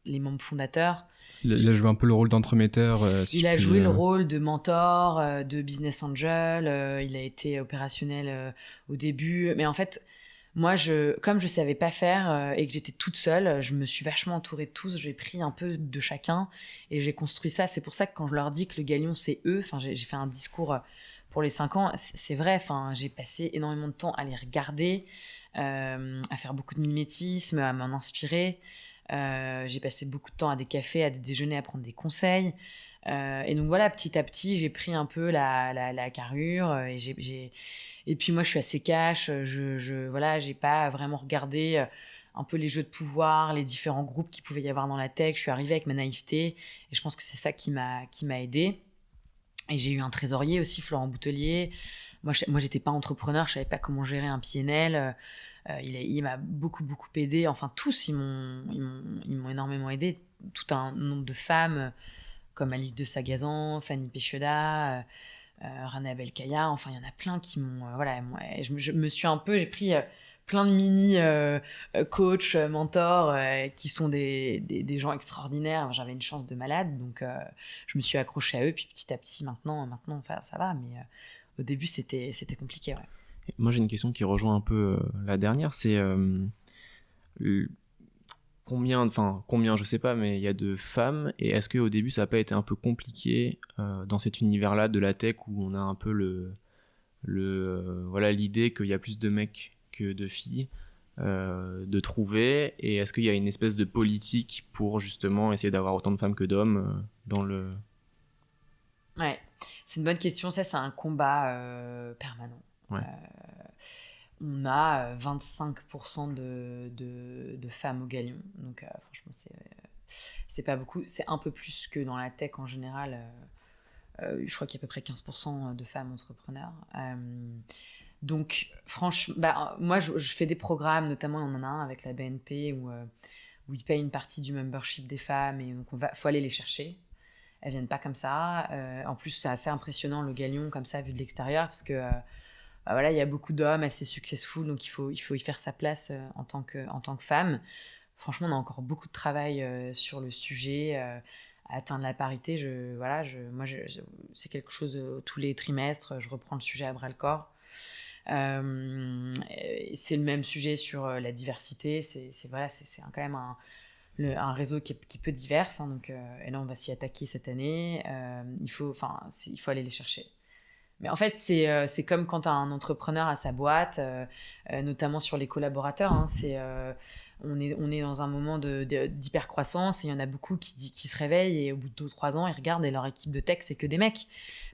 les membres fondateurs. Il a joué un peu le rôle d'entremetteur. Il a joué le rôle de mentor, de business angel. Il a été opérationnel au début. Mais en fait, moi, comme je savais pas faire et que j'étais toute seule, je me suis vachement entourée de tous. J'ai pris un peu de chacun et j'ai construit ça. C'est pour ça que quand je leur dis que le Galion, c'est eux, j'ai fait un discours... pour les 5 ans, c'est vrai, j'ai passé énormément de temps à les regarder, à faire beaucoup de mimétisme, à m'en inspirer. J'ai passé beaucoup de temps à des cafés, à des déjeuners, à prendre des conseils. Et donc voilà, petit à petit, j'ai pris un peu la carrure. Et puis moi, je suis assez cash. J'ai pas vraiment regardé un peu les jeux de pouvoir, les différents groupes qu'il pouvait y avoir dans la tech. Je suis arrivée avec ma naïveté. Et je pense que c'est ça qui m'a aidée. Et j'ai eu un trésorier aussi, Florent Boutelier. Moi, j'étais pas entrepreneur, je savais pas comment gérer un PNL. Il m'a beaucoup aidé. Enfin, tous, ils m'ont énormément aidé. Tout un nombre de femmes, comme Alice de Sagazan, Fanny Pécheda, Rana Belkaya. Enfin, il y en a plein qui m'ont... je me suis un peu... J'ai pris... plein de mini coachs, mentors qui sont des gens extraordinaires. J'avais une chance de malade, donc je me suis accrochée à eux. Puis petit à petit, maintenant enfin, ça va. Mais au début, c'était compliqué. Ouais. Moi, j'ai une question qui rejoint un peu la dernière. C'est combien, je sais pas, mais il y a de femmes. Et est-ce qu'au début, ça n'a pas été un peu compliqué dans cet univers-là de la tech où on a un peu l'idée qu'il y a plus de mecs que de filles, de trouver, et est-ce qu'il y a une espèce de politique pour justement essayer d'avoir autant de femmes que d'hommes dans le... Ouais, c'est une bonne question. Ça, c'est un combat permanent. Ouais. On a 25% de femmes au Galion, donc franchement c'est pas beaucoup. C'est un peu plus que dans la tech en général. Je crois qu'il y a à peu près 15% de femmes entrepreneurs. Donc, franchement, moi, je fais des programmes, notamment, on en a un avec la BNP où ils payent une partie du membership des femmes et donc faut aller les chercher. Elles viennent pas comme ça. En plus, c'est assez impressionnant le Galion comme ça vu de l'extérieur parce que il y a beaucoup d'hommes assez successful, donc il faut y faire sa place en tant que femme. Franchement, on a encore beaucoup de travail sur le sujet. atteindre la parité. C'est quelque chose tous les trimestres, je reprends le sujet à bras le corps. C'est le même sujet sur la diversité. C'est quand même un réseau qui est peu divers, hein, donc, et là on va s'y attaquer cette année. Il faut aller les chercher. Mais en fait, c'est comme quand un entrepreneur a sa boîte, notamment sur les collaborateurs. Hein, on est dans un moment d'hyper-croissance et il y en a beaucoup qui se réveillent et au bout de 2-3 ans, ils regardent et leur équipe de tech, c'est que des mecs.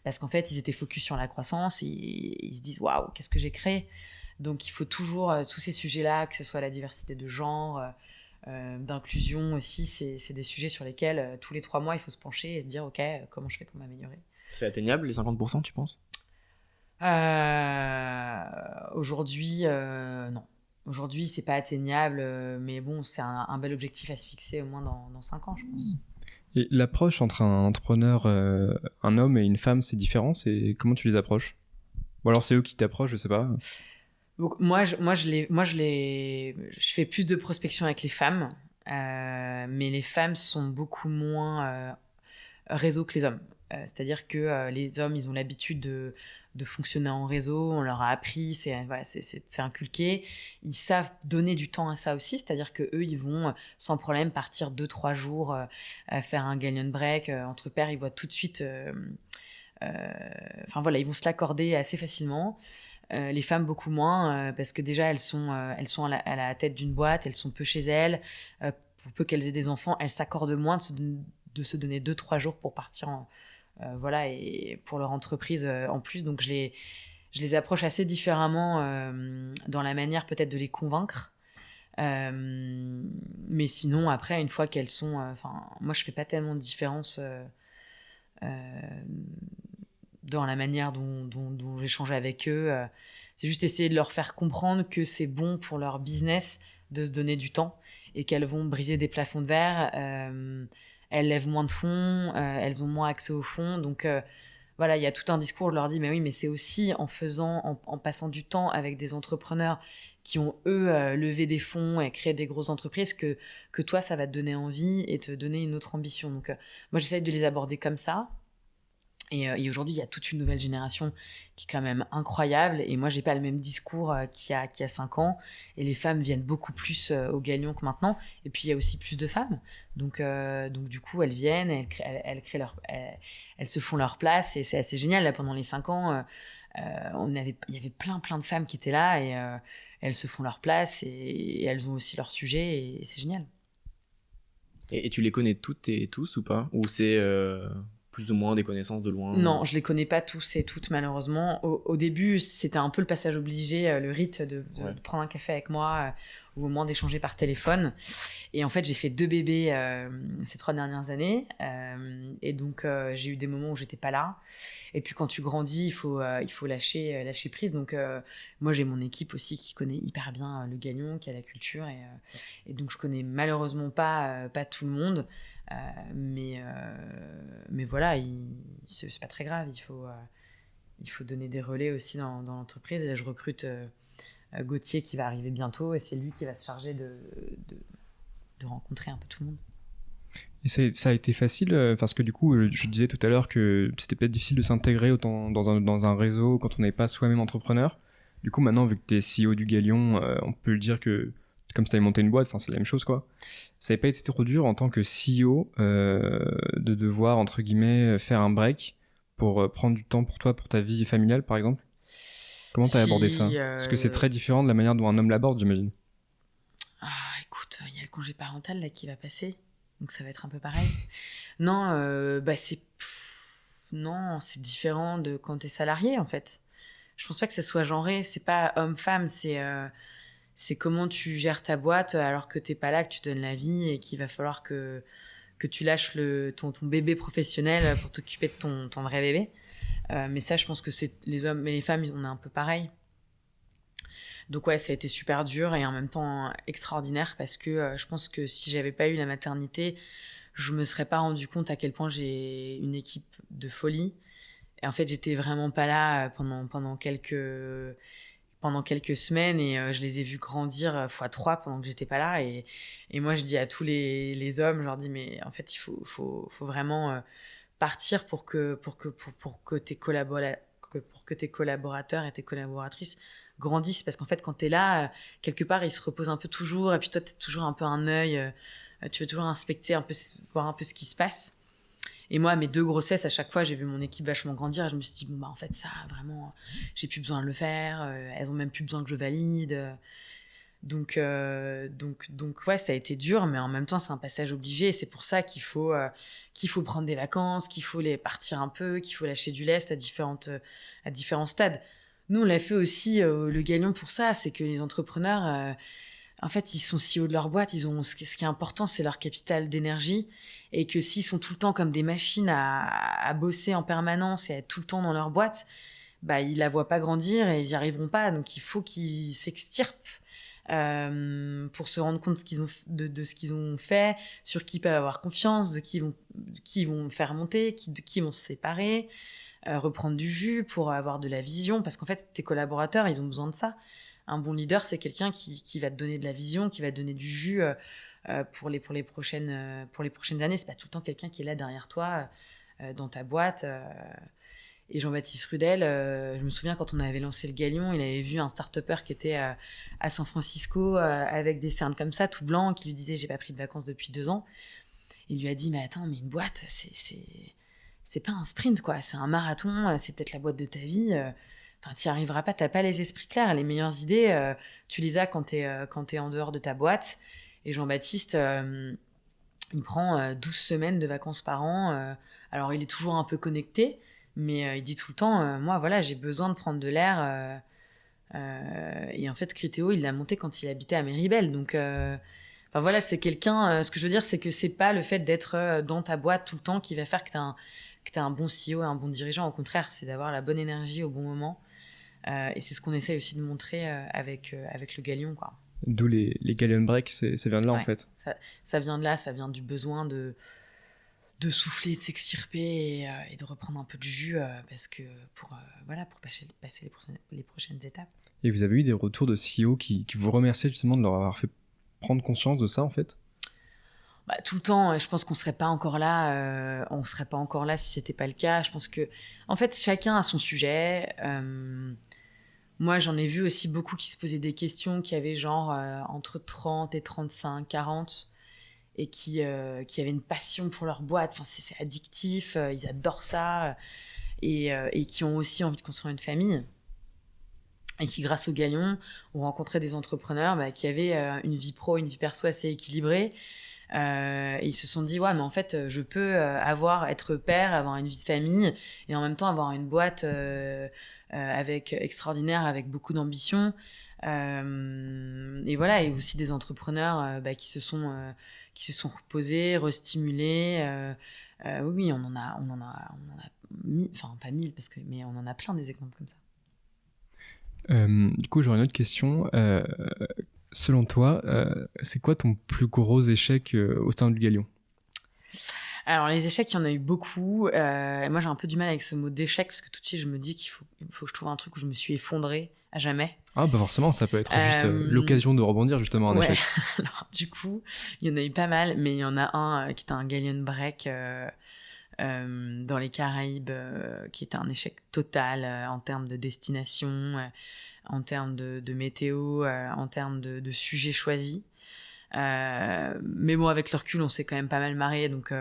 Parce qu'en fait, ils étaient focus sur la croissance et ils se disent « Waouh, qu'est-ce que j'ai créé ?» Donc, il faut toujours, tous ces sujets-là, que ce soit la diversité de genre, d'inclusion aussi, c'est des sujets sur lesquels, tous les 3 mois, il faut se pencher et se dire « Ok, comment je fais pour m'améliorer ?» C'est atteignable, les 50%, tu penses? Aujourd'hui, non. Aujourd'hui, c'est pas atteignable, mais bon, c'est un bel objectif à se fixer au moins dans 5 ans, je pense. Et l'approche entre un entrepreneur, un homme et une femme, c'est différent? Comment tu les approches? Ou alors c'est eux qui t'approchent, je sais pas. Donc, je fais plus de prospection avec les femmes, mais les femmes sont beaucoup moins réseau que les hommes. C'est-à-dire que les hommes, ils ont l'habitude de fonctionner en réseau, on leur a appris, c'est inculqué. Ils savent donner du temps à ça aussi, c'est-à-dire qu'eux, ils vont sans problème partir 2-3 jours, faire un Gallion break. Entre pairs, ils voient tout de suite... ils vont se l'accorder assez facilement. Les femmes, beaucoup moins, parce que déjà, elles sont à la tête d'une boîte, elles sont peu chez elles. Pour peu qu'elles aient des enfants, elles s'accordent moins de se donner 2-3 jours pour partir et pour leur entreprise en plus. Donc je les approche assez différemment dans la manière peut-être de les convaincre. Mais sinon, après, une fois qu'elles sont... moi, je fais pas tellement de différence dans la manière dont j'échange avec eux. C'est juste essayer de leur faire comprendre que c'est bon pour leur business de se donner du temps et qu'elles vont briser des plafonds de verre. Elles lèvent moins de fonds, elles ont moins accès aux fonds. Donc il y a tout un discours, je leur dis, mais oui, mais c'est aussi en passant du temps avec des entrepreneurs qui ont, eux, levé des fonds et créé des grosses entreprises que toi, ça va te donner envie et te donner une autre ambition. Donc moi, j'essaie de les aborder comme ça. Et aujourd'hui, il y a toute une nouvelle génération qui est quand même incroyable. Et moi, j'ai pas le même discours qu'il y a 5 ans. Et les femmes viennent beaucoup plus au Galion que maintenant. Et puis, il y a aussi plus de femmes. Donc du coup, elles viennent, elles se font leur place. Et c'est assez génial. Là, pendant les 5 ans, il y avait plein de femmes qui étaient là. Et elles se font leur place. Et elles ont aussi leur sujet. Et c'est génial. Et tu les connais toutes et tous ou pas? Ou c'est... plus ou moins des connaissances de loin? Non, je les connais pas tous et toutes, malheureusement. Au début, c'était un peu le passage obligé, le rite de prendre un café avec moi ou au moins d'échanger par téléphone. Et en fait, j'ai fait 2 bébés ces 3 dernières années. Et donc, j'ai eu des moments où j'étais pas là. Et puis, quand tu grandis, il faut lâcher prise. Donc, moi, j'ai mon équipe aussi qui connaît hyper bien le Galion, qui a la culture. Et donc, je connais malheureusement pas tout le monde. Mais voilà, c'est pas très grave. Il faut donner des relais aussi dans l'entreprise. Et là, je recrute Gauthier qui va arriver bientôt. Et c'est lui qui va se charger de rencontrer un peu tout le monde. Et ça a été facile parce que du coup, je disais tout à l'heure que c'était peut-être difficile de s'intégrer autant dans un réseau quand on n'est pas soi-même entrepreneur. Du coup, maintenant, vu que tu es CEO du Galion, on peut le dire que comme si tu avais monté une boîte, c'est la même chose, quoi. Ça n'avait pas été trop dur en tant que CEO de devoir, entre guillemets, faire un break pour prendre du temps pour toi, pour ta vie familiale, par exemple? Comment tu as abordé ça? Parce que c'est très différent de la manière dont un homme l'aborde, j'imagine. Écoute, il y a le congé parental là qui va passer. Donc ça va être un peu pareil. Non, non, c'est différent de quand t'es salarié, en fait. Je pense pas que ça soit genré. C'est pas homme-femme, c'est comment tu gères ta boîte alors que t'es pas là, que tu donnes la vie et qu'il va falloir que tu lâches ton bébé professionnel pour t'occuper de ton vrai bébé. Mais ça, je pense que c'est les hommes et les femmes, on est un peu pareil. Donc ouais, ça a été super dur et en même temps extraordinaire parce que je pense que si j'avais pas eu la maternité, je me serais pas rendu compte à quel point j'ai une équipe de folie. Et en fait, j'étais vraiment pas là pendant pendant quelques semaines et je les ai vus grandir fois 3 pendant que j'étais pas là. Et moi, je dis à tous les hommes, je leur dis, mais en fait, il faut vraiment partir pour que tes collaborateurs et tes collaboratrices grandissent. Parce qu'en fait, quand t'es là, quelque part, ils se reposent un peu toujours. Et puis toi, t'es toujours un peu un œil. Tu veux toujours inspecter, un peu, voir un peu ce qui se passe. Et moi, mes 2 grossesses, à chaque fois, j'ai vu mon équipe vachement grandir et je me suis dit, bon, bah, en fait, ça, vraiment, j'ai plus besoin de le faire. Elles ont même plus besoin que je valide. Donc, ouais, ça a été dur, mais en même temps, c'est un passage obligé. Et c'est pour ça qu'il faut prendre des vacances, qu'il faut les partir un peu, qu'il faut lâcher du lest à différents stades. Nous, on l'a fait aussi, le Galion pour ça. C'est que les entrepreneurs, en fait, ils sont CEO de leur boîte. Ce qui est important, c'est leur capital d'énergie. Et que s'ils sont tout le temps comme des machines à bosser en permanence et à être tout le temps dans leur boîte, bah, ils la voient pas grandir et ils y arriveront pas. Donc, il faut qu'ils s'extirpent pour se rendre compte de ce qu'ils ont fait, sur qui ils peuvent avoir confiance, de qui ils vont faire monter, de qui ils vont se séparer, reprendre du jus pour avoir de la vision. Parce qu'en fait, tes collaborateurs, ils ont besoin de ça. Un bon leader, c'est quelqu'un qui va te donner de la vision, qui va te donner du jus pour les prochaines années. C'est pas tout le temps quelqu'un qui est là derrière toi, dans ta boîte. Et Jean-Baptiste Rudel, je me souviens quand on avait lancé le Galion, il avait vu un start-upper qui était à San Francisco avec des cernes comme ça, tout blanc, qui lui disait « j'ai pas pris de vacances depuis 2 ans ». Il lui a dit « mais attends, mais une boîte, c'est pas un sprint, quoi. C'est un marathon, c'est peut-être la boîte de ta vie. Enfin, t'y arriveras pas, t'as pas les esprits clairs. Les meilleures idées, tu les as quand t'es en dehors de ta boîte. » Et Jean-Baptiste, il prend 12 semaines de vacances par an. Alors, il est toujours un peu connecté, mais il dit tout le temps, moi, voilà, j'ai besoin de prendre de l'air. Et en fait, Criteo, il l'a monté quand il habitait à Méribel. Donc, enfin, voilà, c'est quelqu'un... ce que je veux dire, c'est que c'est pas le fait d'être dans ta boîte tout le temps qui va faire que t'as un bon CEO et un bon dirigeant. Au contraire, c'est d'avoir la bonne énergie au bon moment. Et c'est ce qu'on essaye aussi de montrer avec le Galion, quoi. D'où les Galion Break, ça vient de là, Ouais, en fait. ça vient de là, ça vient du besoin de souffler, de s'extirper et de reprendre un peu de jus parce que pour passer les prochaines étapes. Et vous avez eu des retours de CEO qui vous remerciaient justement de leur avoir fait prendre conscience de ça, en fait? Bah, tout le temps, je pense qu'on serait pas encore là. On serait pas encore là si c'était pas le cas. Je pense que, en fait, chacun a son sujet. Moi, j'en ai vu aussi beaucoup qui se posaient des questions, qui avaient genre entre 30 et 35, 40, et qui avaient une passion pour leur boîte. Enfin, c'est addictif, ils adorent ça, et qui ont aussi envie de construire une famille. Et qui, grâce au Galion, ont rencontré des entrepreneurs qui avaient une vie pro, une vie perso assez équilibrée. Et ils se sont dit, ouais, mais en fait, je peux être père, avoir une vie de famille, et en même temps avoir une boîte extraordinaire, avec beaucoup d'ambition. Et voilà, et aussi des entrepreneurs qui se sont reposés, restimulés. Oui, on en a enfin pas 1000 mais on en a plein des exemples comme ça. Du coup, j'aurais une autre question. Selon toi, c'est quoi ton plus gros échec au sein du Galion? Alors, les échecs, il y en a eu beaucoup. Et moi, j'ai un peu du mal avec ce mot d'échec, parce que tout de suite, je me dis qu'il faut que je trouve un truc où je me suis effondrée à jamais. Ah, bah forcément, ça peut être juste l'occasion de rebondir, justement, un échec. Alors, du coup, il y en a eu pas mal, mais il y en a un qui était un Galion Break dans les Caraïbes, qui était un échec total en termes de destination, en termes de météo, en termes de sujets choisis. Mais bon, avec le recul, on s'est quand même pas mal marré, donc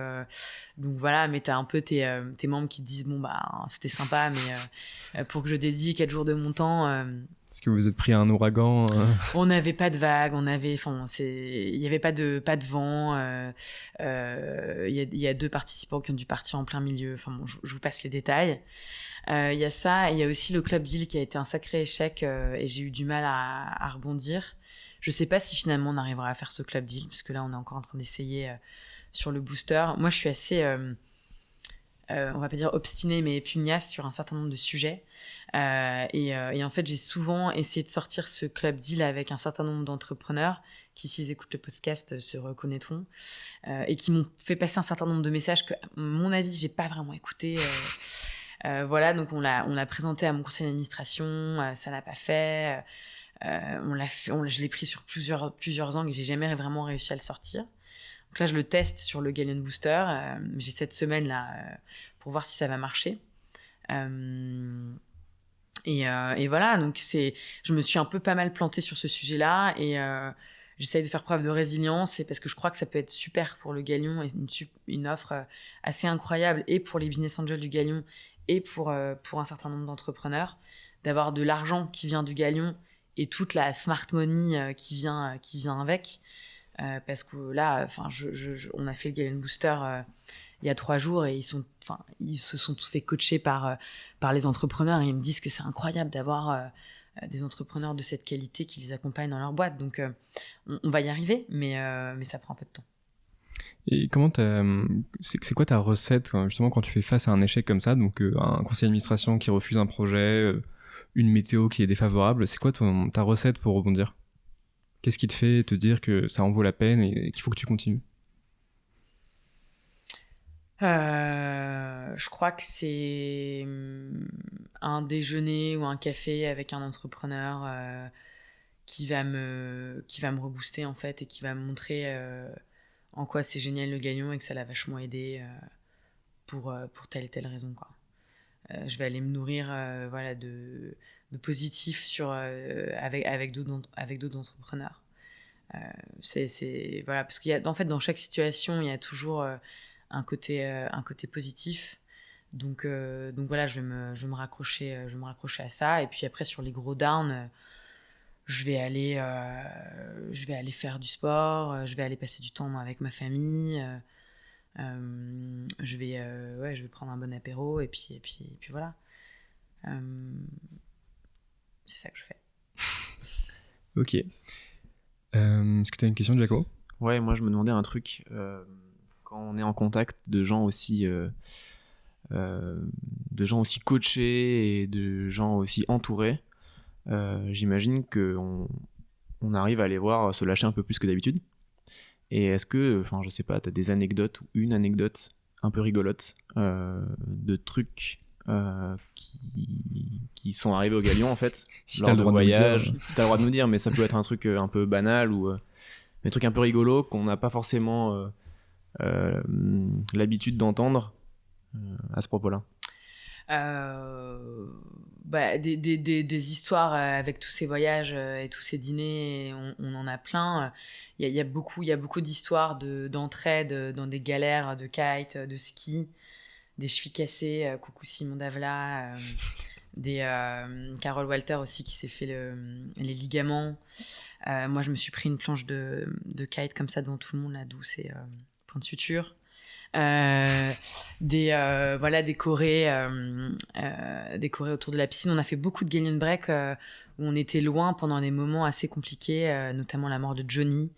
voilà. Mais t'as un peu tes membres qui te disent bon bah c'était sympa, mais pour que je dédie 4 jours de mon temps. Est-ce que vous êtes pris un ouragan On n'avait pas de vagues, il y avait pas de vent. Il y a 2 participants qui ont dû partir en plein milieu. Enfin bon, je vous passe les détails. Il y a ça, et il y a aussi le Club Deal qui a été un sacré échec, et j'ai eu du mal à rebondir. Je sais pas si finalement on arrivera à faire ce Club Deal, parce que là on est encore en train d'essayer sur le booster. Moi je suis assez, on va pas dire obstinée, mais pugnace sur un certain nombre de sujets. Et en fait j'ai souvent essayé de sortir ce Club Deal avec un certain nombre d'entrepreneurs qui, s'ils écoutent le podcast, se reconnaîtront, et qui m'ont fait passer un certain nombre de messages que, à mon avis, j'ai pas vraiment écouté. Voilà, donc on l'a présenté à mon conseil d'administration, ça n'a pas fait. Je l'ai pris sur plusieurs angles et j'ai jamais vraiment réussi à le sortir. Donc là, je le teste sur le Galleon Booster. J'ai cette semaine là pour voir si ça va marcher. Et voilà, donc je me suis un peu pas mal plantée sur ce sujet-là et j'essaye de faire preuve de résilience, et parce que je crois que ça peut être super pour le Galion et une offre assez incroyable, et pour les business angels du Galion et pour un certain nombre d'entrepreneurs, d'avoir de l'argent qui vient du Galion et toute la smart money qui vient avec. Parce que là, on a fait le Galion Booster il y a 3 jours et ils se sont tous fait coacher par les entrepreneurs, et ils me disent que c'est incroyable d'avoir des entrepreneurs de cette qualité qui les accompagnent dans leur boîte. Donc on va y arriver, mais ça prend un peu de temps. Et c'est quoi ta recette justement quand tu fais face à un échec comme ça, donc un conseil d'administration qui refuse un projet, une météo qui est défavorable, c'est quoi ta recette pour rebondir? Qu'est-ce qui te fait te dire que ça en vaut la peine et qu'il faut que tu continues? Je crois que c'est un déjeuner ou un café avec un entrepreneur qui va me rebooster en fait, et qui va me montrer en quoi c'est génial le Galion et que ça l'a vachement aidé pour telle et telle raison, quoi. Je vais aller me nourrir voilà, de positif avec d'autres entrepreneurs. Voilà, parce qu'il y a, en fait, dans chaque situation, il y a toujours un côté positif. Donc voilà, je vais me raccrocher à ça. Et puis après, sur les gros downs, je vais aller faire du sport, je vais aller passer du temps avec ma famille. Je vais prendre un bon apéro, et puis voilà. C'est ça que je fais. Ok. Est-ce que tu as une question, Jaco? Ouais, moi je me demandais un truc. Quand on est en contact de gens aussi coachés et de gens aussi entourés, j'imagine qu'on arrive à les voir se lâcher un peu plus que d'habitude. Et est-ce que, je sais pas, t'as des anecdotes ou une anecdote un peu rigolote de trucs qui sont arrivés au Galion en fait, Si lors t'as le de droit de nous le voyages? dire. Si t'as le droit de nous dire, mais ça peut être un truc un peu banal ou des trucs un peu rigolos qu'on n'a pas forcément l'habitude d'entendre à ce propos-là. Des histoires avec tous ces voyages et tous ces dîners, on en a plein. Il y a beaucoup d'histoires d'entraide dans des galères de kite, de ski, des chevilles cassées, coucou Simon Davla, Carole Walter aussi qui s'est fait les ligaments. Moi, je me suis pris une planche de kite comme ça devant tout le monde, là, d'où c'est point de suture. Décorés autour de la piscine. On a fait beaucoup de Galion Break où on était loin pendant des moments assez compliqués, notamment la mort de Johnny,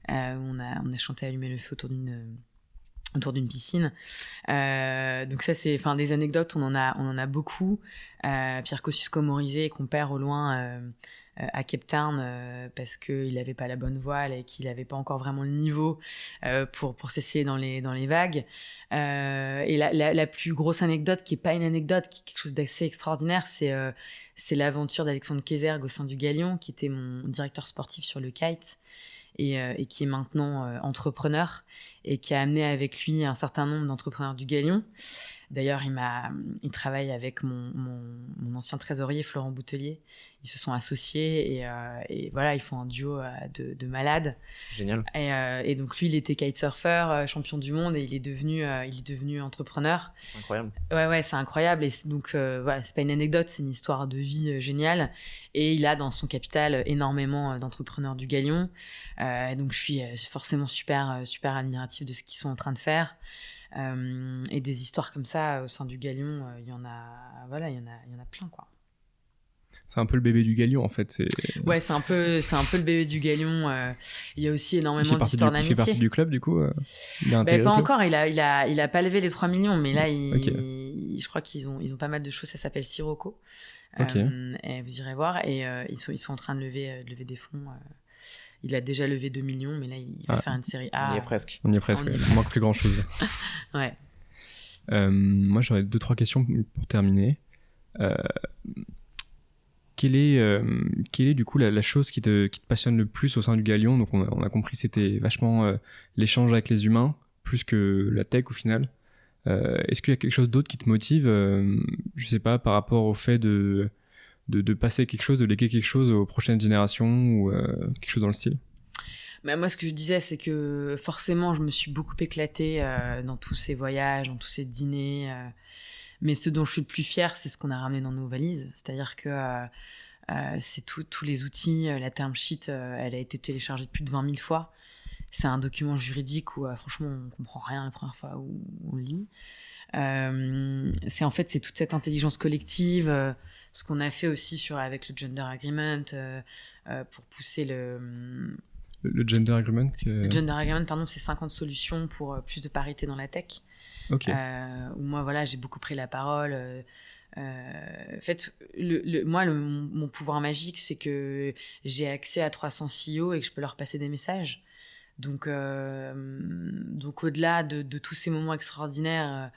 où on a chanté Allumer le feu autour d'une piscine. Donc ça, c'est des anecdotes, on en a beaucoup. Pierre Kosciusko-Morizet qu'on perd au loin à Cape Town parce qu'il n'avait pas la bonne voile et qu'il n'avait pas encore vraiment le niveau pour s'essayer dans les vagues. Et la plus grosse anecdote, qui n'est pas une anecdote, qui est quelque chose d'assez extraordinaire, c'est l'aventure d'Alexandre Kézergue au sein du Galion, qui était mon directeur sportif sur le kite et qui est maintenant entrepreneur, et qui a amené avec lui un certain nombre d'entrepreneurs du Galion. D'ailleurs, il travaille avec mon ancien trésorier Florent Boutelier. Ils se sont associés et voilà, ils font un duo de malades. Génial. Et donc lui, il était kitesurfer, champion du monde, et il est devenu entrepreneur. C'est incroyable. Ouais, c'est incroyable. Et donc voilà, c'est pas une anecdote, c'est une histoire de vie géniale. Et il a dans son capital énormément d'entrepreneurs du Galion. Donc je suis forcément super admirative de ce qu'ils sont en train de faire. Et des histoires comme ça au sein du Galion, il y en a plein, quoi. C'est un peu le bébé du Galion en fait. Ouais, c'est un peu le bébé du Galion. Il y a aussi énormément d'histoires d'amitié. Il fait partie du club du coup. Il a Pas intégré le club. encore. Il a pas levé les 3 millions, mais là je crois qu'ils ont pas mal de choses. Ça s'appelle Sirocco. Et vous irez voir. Et ils sont en train de lever des fonds. Il a déjà levé 2 millions, mais là il va faire une série A. On y est presque. Il manque plus grand chose. Ouais. Moi, j'aurais 2-3 questions pour terminer. Euh, quelle est du coup la chose qui te passionne le plus au sein du Galion? Donc on a compris que c'était vachement l'échange avec les humains, plus que la tech au final. Est-ce qu'il y a quelque chose d'autre qui te motive, je sais pas, par rapport au fait de passer quelque chose, de léguer quelque chose aux prochaines générations ou quelque chose dans le style? Bah, moi, ce que je disais, c'est que forcément, je me suis beaucoup éclatée dans tous ces voyages, dans tous ces dîners. Mais ce dont je suis le plus fière, c'est ce qu'on a ramené dans nos valises. C'est-à-dire que c'est tous les outils. La term sheet, elle a été téléchargée plus de 20 000 fois. C'est un document juridique où, franchement, on comprend rien la première fois où on lit. C'est toute cette intelligence collective, ce qu'on a fait aussi avec le Gender Agreement, pour pousser Le Gender Agreement le Gender Agreement, pardon, c'est 50 solutions pour plus de parité dans la tech. Ok. Où moi, voilà, j'ai beaucoup pris la parole. En fait, mon pouvoir magique, c'est que j'ai accès à 300 CEO et que je peux leur passer des messages. Donc au-delà de tous ces moments extraordinaires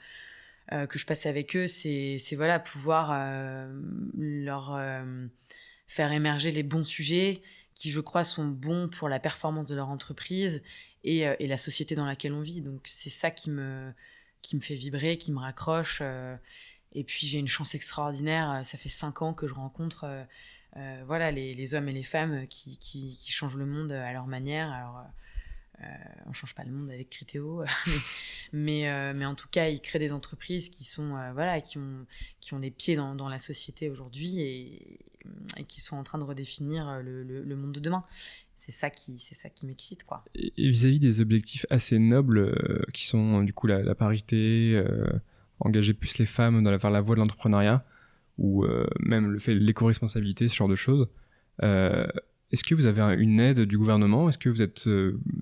que je passe avec eux, c'est voilà, pouvoir leur faire émerger les bons sujets qui, je crois, sont bons pour la performance de leur entreprise et la société dans laquelle on vit. Donc c'est ça qui me fait vibrer, qui me raccroche. Et puis j'ai une chance extraordinaire. Ça fait 5 ans que je rencontre voilà, les hommes et les femmes qui changent le monde à leur manière. Alors, on change pas le monde avec Criteo, mais en tout cas, ils créent des entreprises qui sont voilà, qui ont les pieds dans la société aujourd'hui et qui sont en train de redéfinir le monde de demain. C'est ça qui m'excite, quoi. Et vis-à-vis des objectifs assez nobles qui sont du coup la parité, engager plus les femmes vers la voie de l'entrepreneuriat, ou même le fait de l'éco-responsabilité, ce genre de choses, est-ce que vous avez une aide du gouvernement? Est-ce que vous êtes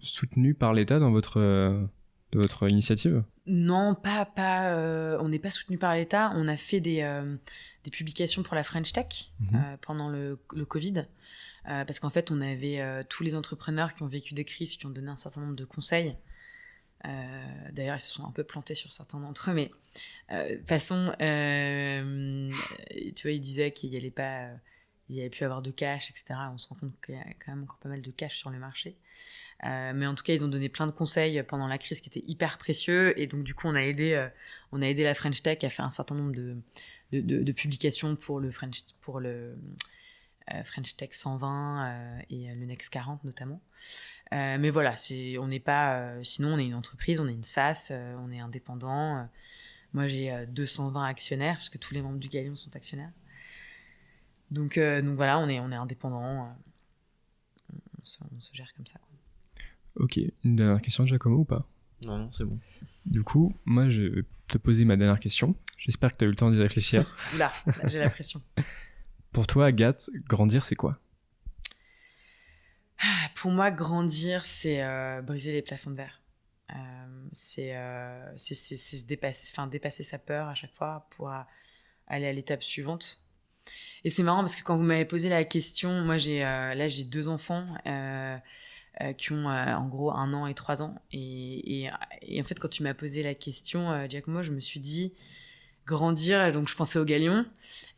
soutenu par l'État dans votre initiative? Non, on n'est pas soutenu par l'État. On a fait des publications pour la French Tech pendant le Covid. Parce qu'en fait, on avait tous les entrepreneurs qui ont vécu des crises, qui ont donné un certain nombre de conseils. D'ailleurs, ils se sont un peu plantés sur certains d'entre eux, mais de toute façon, tu vois, ils disaient qu'il n'y avait plus avoir de cash, etc. On se rend compte qu'il y a quand même encore pas mal de cash sur le marché. Mais en tout cas, ils ont donné plein de conseils pendant la crise qui étaient hyper précieux. Et donc, du coup, on a aidé la French Tech à faire un certain nombre de publications pour le French Tech 120 et le Next 40 notamment. Mais voilà, on n'est pas. Sinon, on est une entreprise, on est une SaaS, on est indépendant. Moi, j'ai 220 actionnaires, parce que tous les membres du Galion sont actionnaires. Donc voilà, on est indépendant. On se gère comme ça, quoi. Ok, une dernière question, Giacomo, ou pas? Non, c'est bon. Du coup, moi, je vais te poser ma dernière question. J'espère que tu as eu le temps d'y réfléchir. Là, j'ai la pression. Pour toi, Agathe, grandir, c'est quoi? Pour moi, grandir, c'est briser les plafonds de verre. C'est se dépasser sa peur à chaque fois pour aller à l'étape suivante. Et c'est marrant parce que quand vous m'avez posé la question, moi j'ai 2 enfants qui ont en gros 1 an et 3 ans. Et en fait, quand tu m'as posé la question, Giacomo, je me suis dit grandir. Donc je pensais au Galion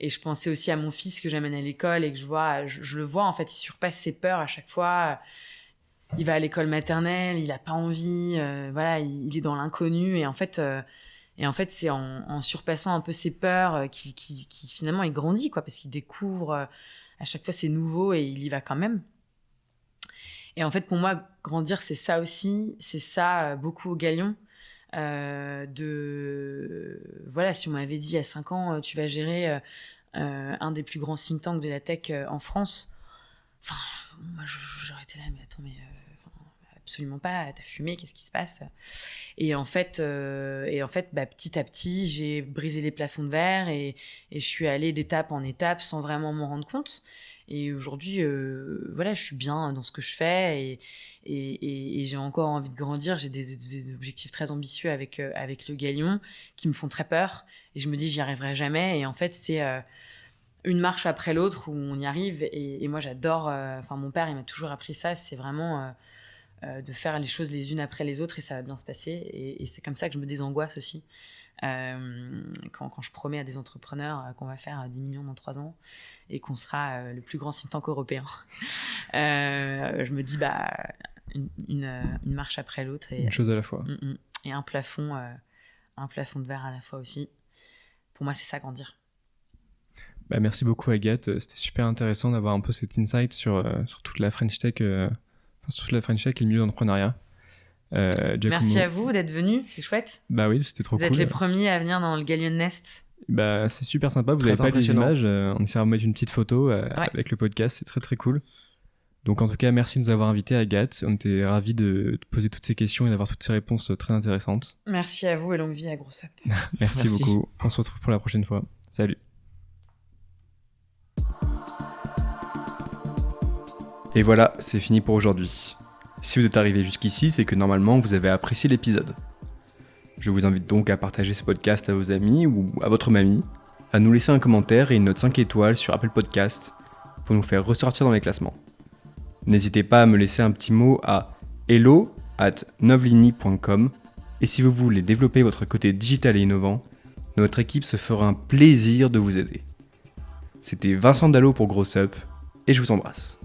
et je pensais aussi à mon fils que j'amène à l'école et que je le vois, en fait, il surpasse ses peurs à chaque fois. Il va à l'école maternelle, il a pas envie, voilà, il est dans l'inconnu et en fait c'est en surpassant un peu ses peurs qui finalement il grandit, quoi, parce qu'il découvre à chaque fois c'est nouveau et il y va quand même. Et en fait, pour moi, grandir, c'est ça aussi, c'est ça beaucoup au Galion. Voilà, si on m'avait dit à 5 ans, tu vas gérer un des plus grands think tanks de la tech en France, enfin, moi j'aurais été là, mais attends, absolument pas, t'as fumé, qu'est-ce qui se passe? Et en fait, petit à petit, j'ai brisé les plafonds de verre et je suis allée d'étape en étape sans vraiment m'en rendre compte. Et aujourd'hui, voilà, je suis bien dans ce que je fais et j'ai encore envie de grandir. J'ai des objectifs très ambitieux avec le Galion qui me font très peur. Et je me dis, j'y arriverai jamais. Et en fait, c'est une marche après l'autre où on y arrive. Et moi, j'adore... mon père, il m'a toujours appris ça. C'est vraiment de faire les choses les unes après les autres et ça va bien se passer. Et c'est comme ça que je me désangoisse aussi. Quand je promets à des entrepreneurs qu'on va faire 10 millions dans 3 ans et qu'on sera le plus grand think tank européen, je me dis une marche après l'autre. Une chose à la fois. Et un plafond de verre à la fois aussi. Pour moi, c'est ça, grandir. Merci beaucoup Agathe, c'était super intéressant d'avoir un peu cet insight sur toute la French Tech, sur toute la French Tech et le milieu d'entrepreneuriat. Merci à vous d'être venus, c'est chouette. Oui, c'était trop cool. Vous êtes les premiers à venir dans le Gallion Nest. C'est super sympa, vous n'avez pas les images, on essaiera de mettre une petite photo avec le podcast, c'est très très cool. Donc en tout cas, merci de nous avoir invités Agathe, on était ravis de poser toutes ces questions et d'avoir toutes ces réponses très intéressantes. Merci à vous et longue vie à GrowsUp. Merci beaucoup, on se retrouve pour la prochaine fois. Salut. Et voilà, c'est fini pour aujourd'hui. Si vous êtes arrivé jusqu'ici, c'est que normalement vous avez apprécié l'épisode. Je vous invite donc à partager ce podcast à vos amis ou à votre mamie, à nous laisser un commentaire et une note 5 étoiles sur Apple Podcast pour nous faire ressortir dans les classements. N'hésitez pas à me laisser un petit mot à hello@novligny.com et si vous voulez développer votre côté digital et innovant, notre équipe se fera un plaisir de vous aider. C'était Vincent Dallot pour GrowsUp et je vous embrasse.